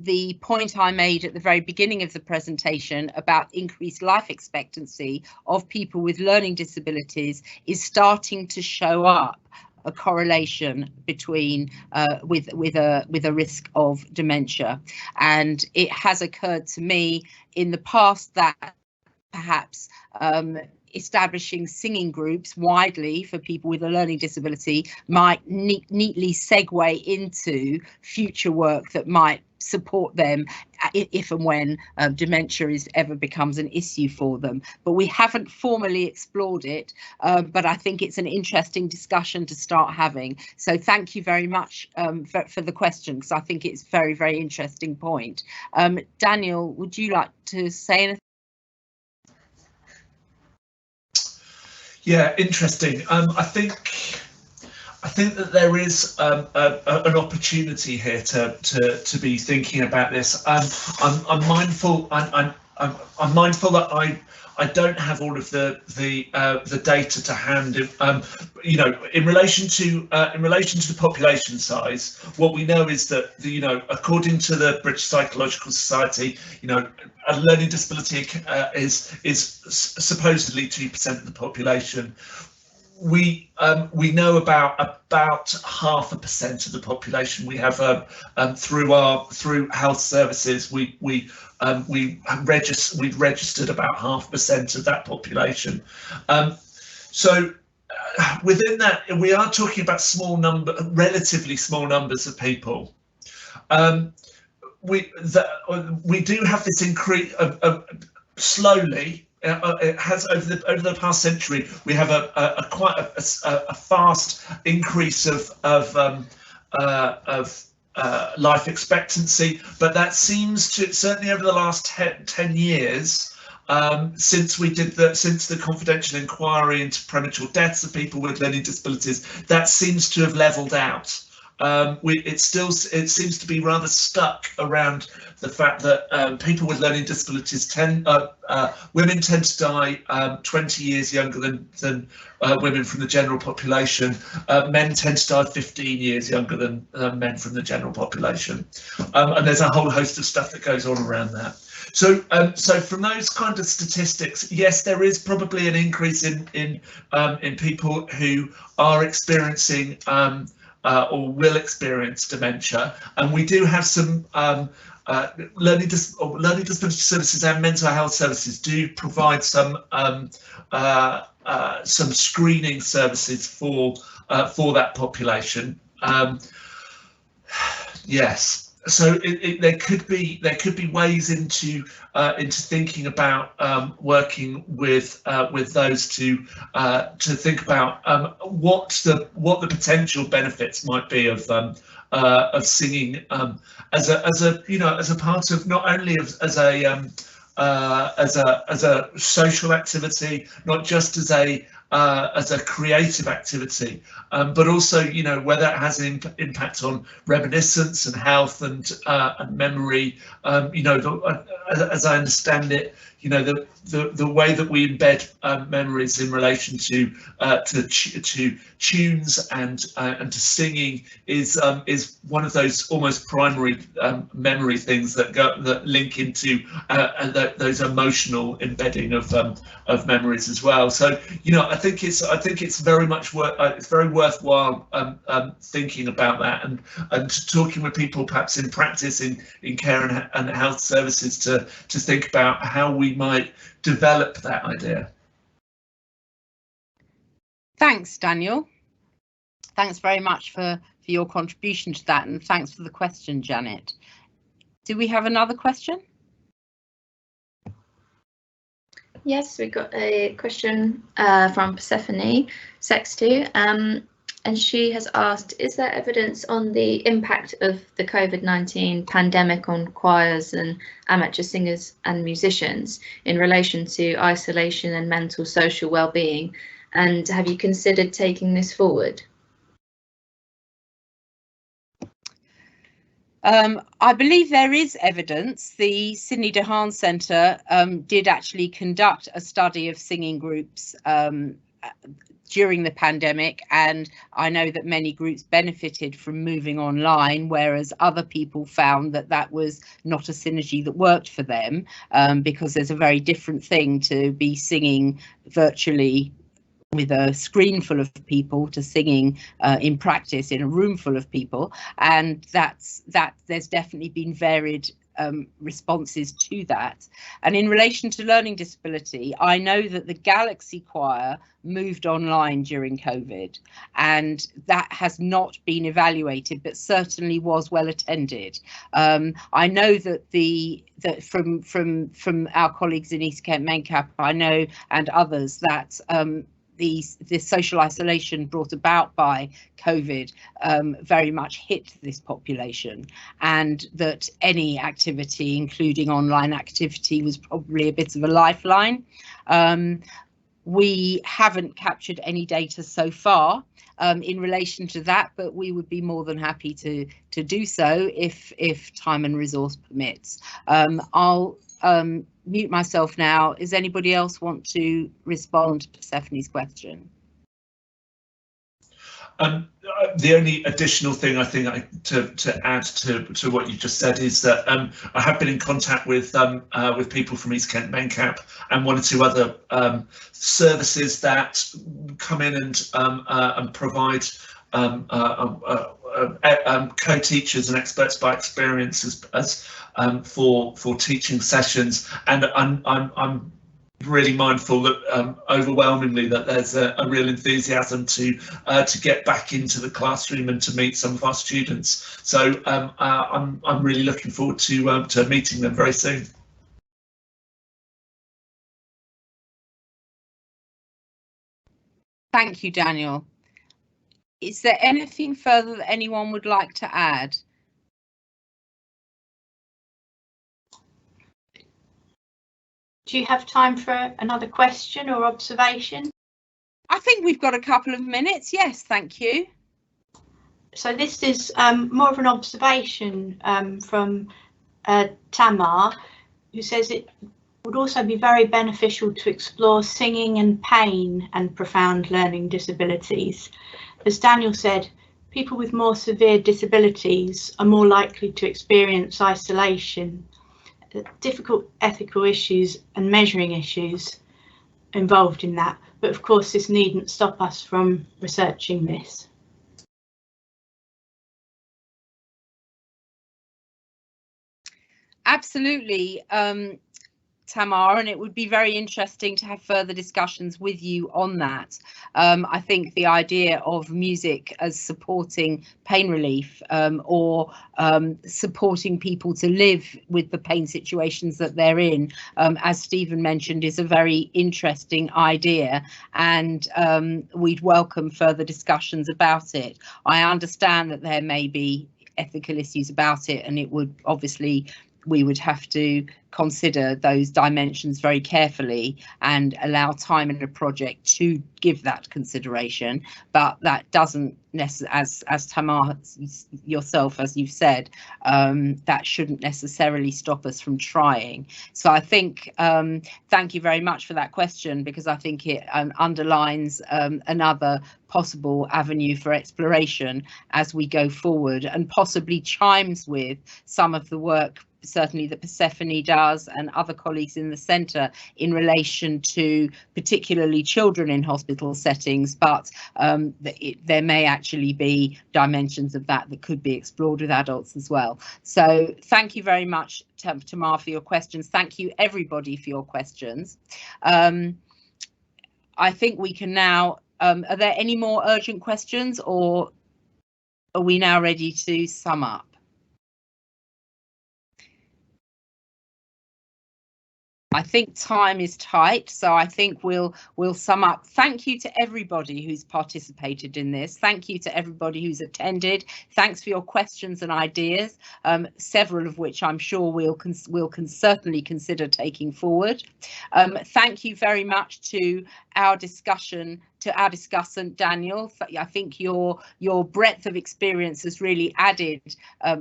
the point I made at the very beginning of the presentation about increased life expectancy of people with learning disabilities is starting to show up a correlation between with a risk of dementia. And it has occurred to me in the past that perhaps establishing singing groups widely for people with a learning disability might neatly segue into future work that might support them if and when dementia ever becomes an issue for them. But we haven't formally explored it, but I think it's an interesting discussion to start having. So thank you very much for the question, because I think it's a very, very interesting point. Daniel, would you like to say anything? Yeah, interesting. I think that there is an opportunity here to be thinking about this. I'm mindful. I'm mindful that I don't have all of the data to hand. You know, in relation to the population size, what we know is that according to the British Psychological Society, a learning disability is supposedly 2% of the population. We know about 0.5% of the population. We have through health services we've registered about 0.5% of that population. So within that, we are talking about relatively small numbers of people. We do have this increase slowly. It has over the past century. We have quite a fast increase of life expectancy, but that seems to, certainly over the last 10 years, since the confidential inquiry into premature deaths of people with learning disabilities, that seems to have levelled out. It seems to be rather stuck around the fact that people with learning disabilities women tend to die 20 years younger than women from the general population. Men tend to die 15 years younger than men from the general population, and there's a whole host of stuff that goes on around that. So from those kind of statistics, yes, there is probably an increase in people who are experiencing or will experience dementia, and we do have some learning disability services and mental health services do provide some screening services for that population. Yes. So there could be ways into thinking about working with those to think about what the potential benefits might be of singing as a part of not only as a social activity, not just as a creative activity, but also whether it has an impact on reminiscence and health and memory. As I understand it, the way that we embed memories in relation to tunes and to singing is one of those almost primary memory things that link into those emotional embedding of memories as well. So I think it's very much it's very worthwhile thinking about that and talking with people perhaps in practice in care and health services to think about how we might develop that idea. Thanks, Daniel. Thanks very much for your contribution to that, and thanks for the question, Janet. Do we have another question? Yes, we got a question from Persephone Sextu, and she has asked, is there evidence on the impact of the COVID-19 pandemic on choirs and amateur singers and musicians in relation to isolation and mental social well-being? And have you considered taking this forward? I believe there is evidence. The Sidney de Haan Centre did actually conduct a study of singing groups during the pandemic, and I know that many groups benefited from moving online, whereas other people found that that was not a synergy that worked for them, because there's a very different thing to be singing virtually with a screen full of people to singing in practice in a room full of people, and there's definitely been varied responses to that. And in relation to learning disability, I know that the Galaxy Choir moved online during COVID, and that has not been evaluated, but certainly was well attended. I know that from our colleagues in East Kent Mencap, I know, and others, that the social isolation brought about by COVID very much hit this population, and that any activity, including online activity, was probably a bit of a lifeline. We haven't captured any data so far in relation to that, but we would be more than happy to do so if time and resource permits. I'll mute myself now. Does anybody else want to respond to Persephone's question? The only additional thing I think to add to what you just said is that I have been in contact with people from East Kent Mencap and one or two other services that come in and provide co-teachers and experts by experience as for teaching sessions, and I'm really mindful that overwhelmingly that there's a real enthusiasm to get back into the classroom and to meet some of our students. So I'm really looking forward to meeting them very soon. Thank you, Daniel. Is there anything further that anyone would like to add? Do you have time for another question or observation? I think we've got a couple of minutes. Yes, thank you. So this is more of an observation from Tamar, who says it would also be very beneficial to explore singing and pain and profound learning disabilities. As Daniel said, people with more severe disabilities are more likely to experience isolation, difficult ethical issues and measuring issues involved in that. But of course, this needn't stop us from researching this. Absolutely, Tamar, and it would be very interesting to have further discussions with you on that. I think the idea of music as supporting pain relief or supporting people to live with the pain situations that they're in, as Stephen mentioned, is a very interesting idea, and we'd welcome further discussions about it. I understand that there may be ethical issues about it, and it would obviously, we would have to consider those dimensions very carefully and allow time in a project to give that consideration. But that doesn't necessarily, as Tamar yourself, as you've said, that shouldn't necessarily stop us from trying. So I think thank you very much for that question, because I think it underlines another possible avenue for exploration as we go forward, and possibly chimes with some of the work certainly that Persephone does and other colleagues in the centre in relation to particularly children in hospital settings, but there may actually be dimensions of that that could be explored with adults as well. So thank you very much, Tamar, for your questions. Thank you everybody for your questions. I think we can now Are there any more urgent questions, or are we now ready to sum up? I think time is tight, so I think we'll sum up. Thank you to everybody who's participated in this. Thank you to everybody who's attended. Thanks for your questions and ideas, several of which I'm sure we'll certainly consider taking forward. Thank you very much to our discussant Daniel. I think your breadth of experience has really added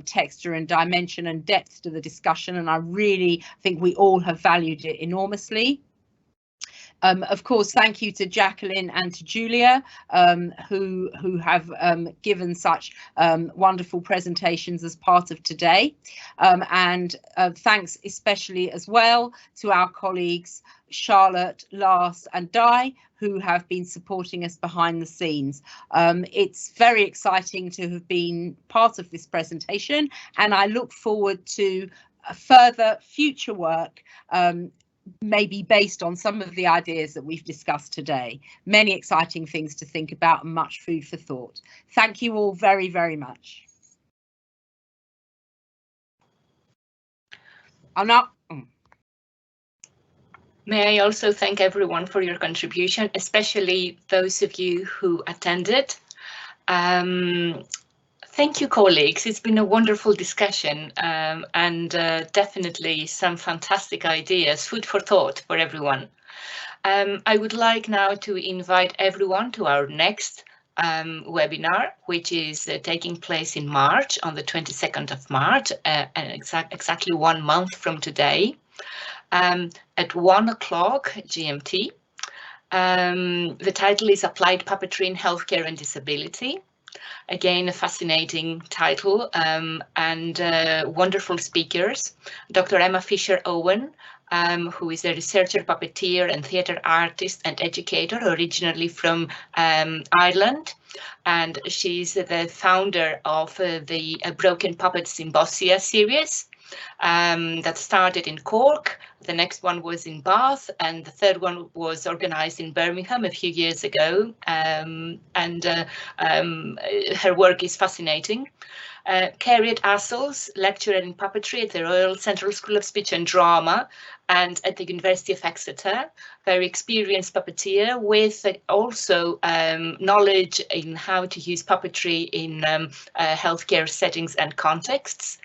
texture and dimension and depth to the discussion, and I really think we all have valued it enormously. Of course, thank you to Jacqueline and to Julia, who have given such wonderful presentations as part of today. And thanks especially as well to our colleagues Charlotte, Lars and Di, who have been supporting us behind the scenes. It's very exciting to have been part of this presentation, and I look forward to further future work, maybe based on some of the ideas that we've discussed today. Many exciting things to think about and much food for thought. Thank you all very, very much. May I also thank everyone for your contribution, especially those of you who attended. Thank you, colleagues. It's been a wonderful discussion and definitely some fantastic ideas, food for thought for everyone. I would like now to invite everyone to our next webinar, which is taking place in March, on the 22nd of March, and exactly 1 month from today, at 1 o'clock GMT. The title is Applied Puppetry in Healthcare and Disability. Again, a fascinating title and wonderful speakers. Dr. Emma Fisher-Owen, who is a researcher, puppeteer and theatre artist and educator, originally from Ireland. And she's the founder of the Broken Puppet Symbosia series that started in Cork. The next one was in Bath, and the third one was organised in Birmingham a few years ago. Her work is fascinating. Harriet Assels, lecturer in puppetry at the Royal Central School of Speech and Drama and at the University of Exeter, very experienced puppeteer with also knowledge in how to use puppetry in healthcare settings and contexts.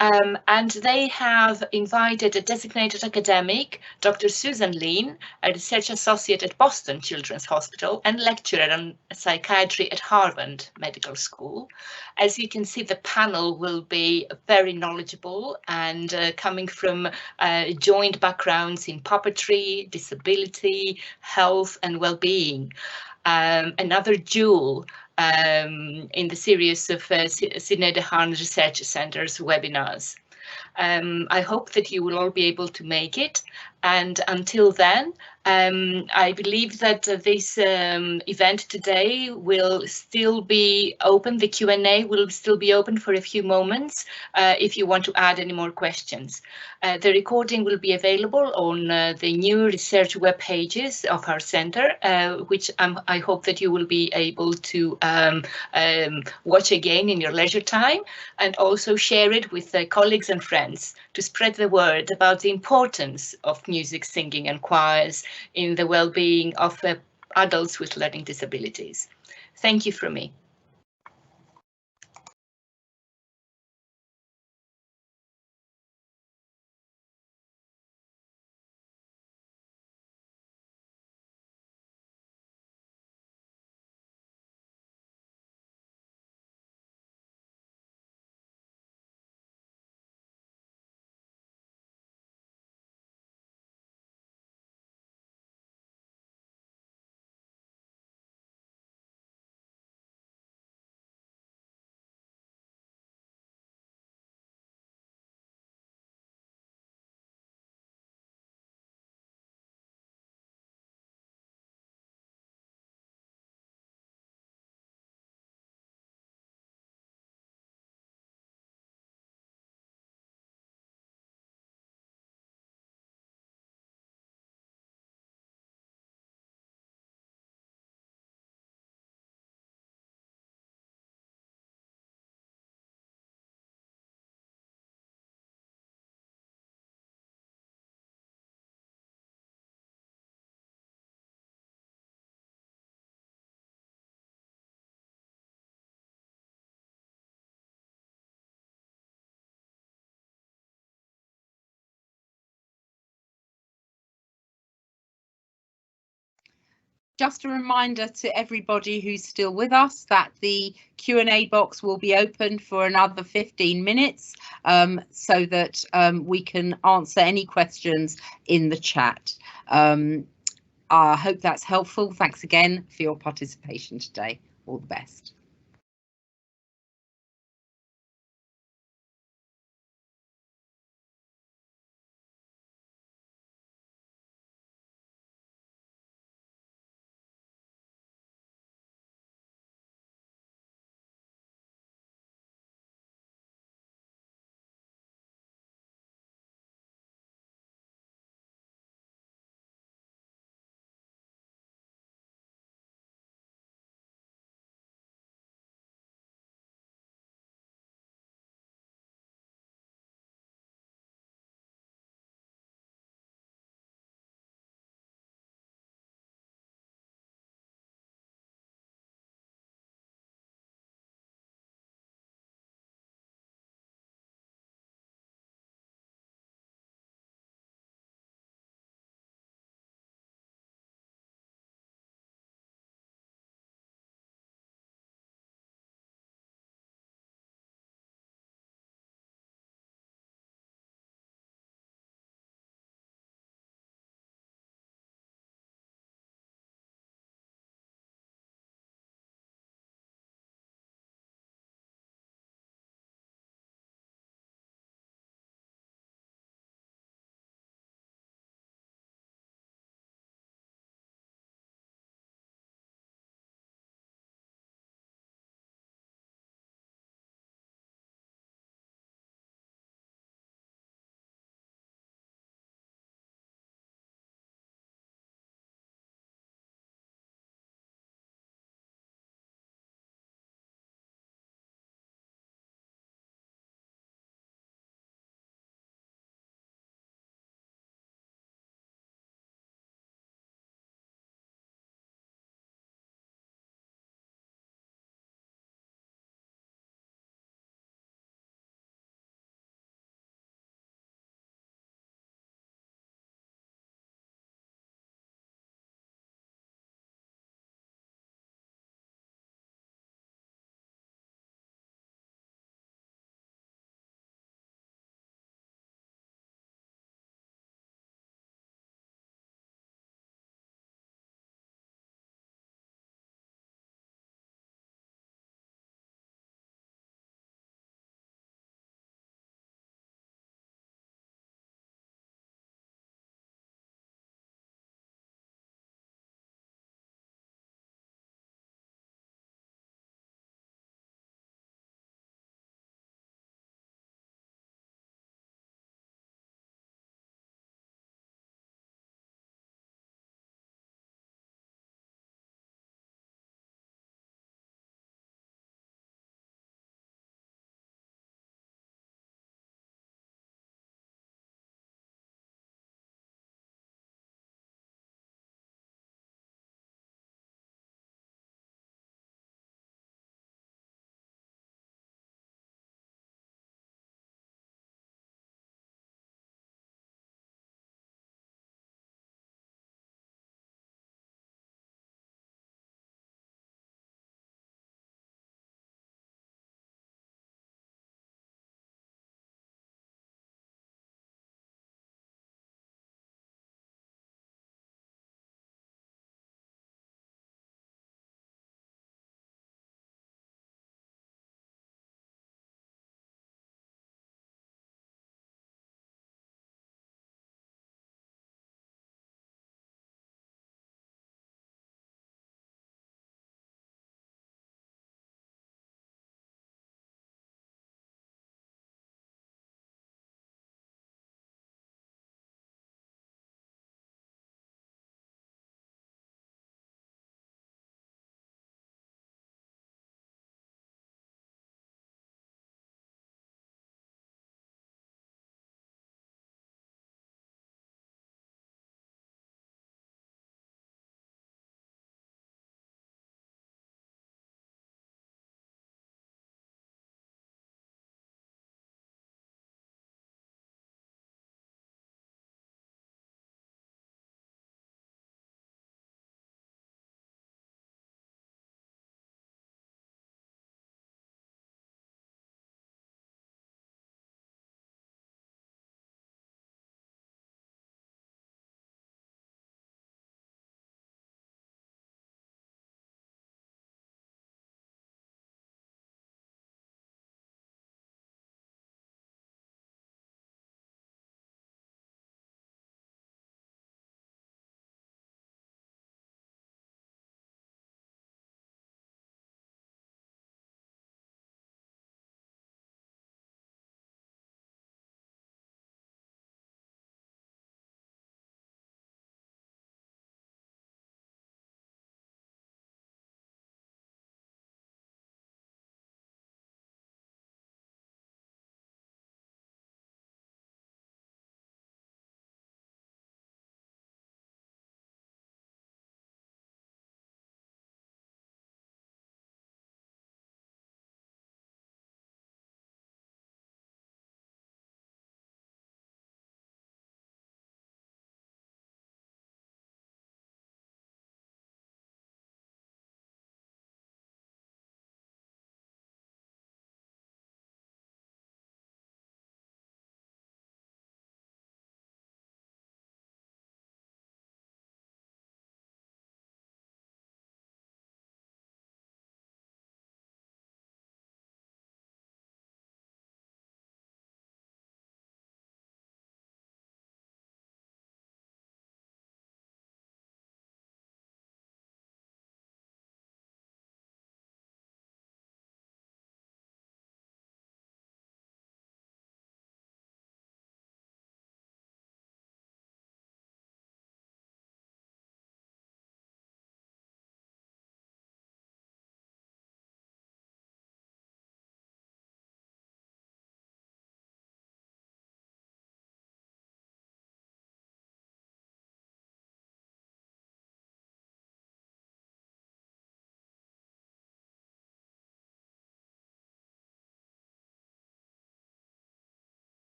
And they have invited a designated academic, Dr. Susan Lean, a research associate at Boston Children's Hospital and lecturer on psychiatry at Harvard Medical School. As you can see, the panel will be very knowledgeable and coming from joint backgrounds in puppetry, disability, health and well-being. Another jewel in the series of Sidney de Haan Research Centre's webinars. I hope that you will all be able to make it. And until then, I believe that this event today will still be open. The Q&A will still be open for a few moments if you want to add any more questions. The recording will be available on the new research web pages of our centre, which I hope that you will be able to watch again in your leisure time, and also share it with colleagues and friends to spread the word about the importance of music, singing and choirs in the well-being of adults with learning disabilities. Thank you from me. Just a reminder to everybody who's still with us that the Q&A box will be open for another 15 minutes so that we can answer any questions in the chat. I hope that's helpful. Thanks again for your participation today. All the best.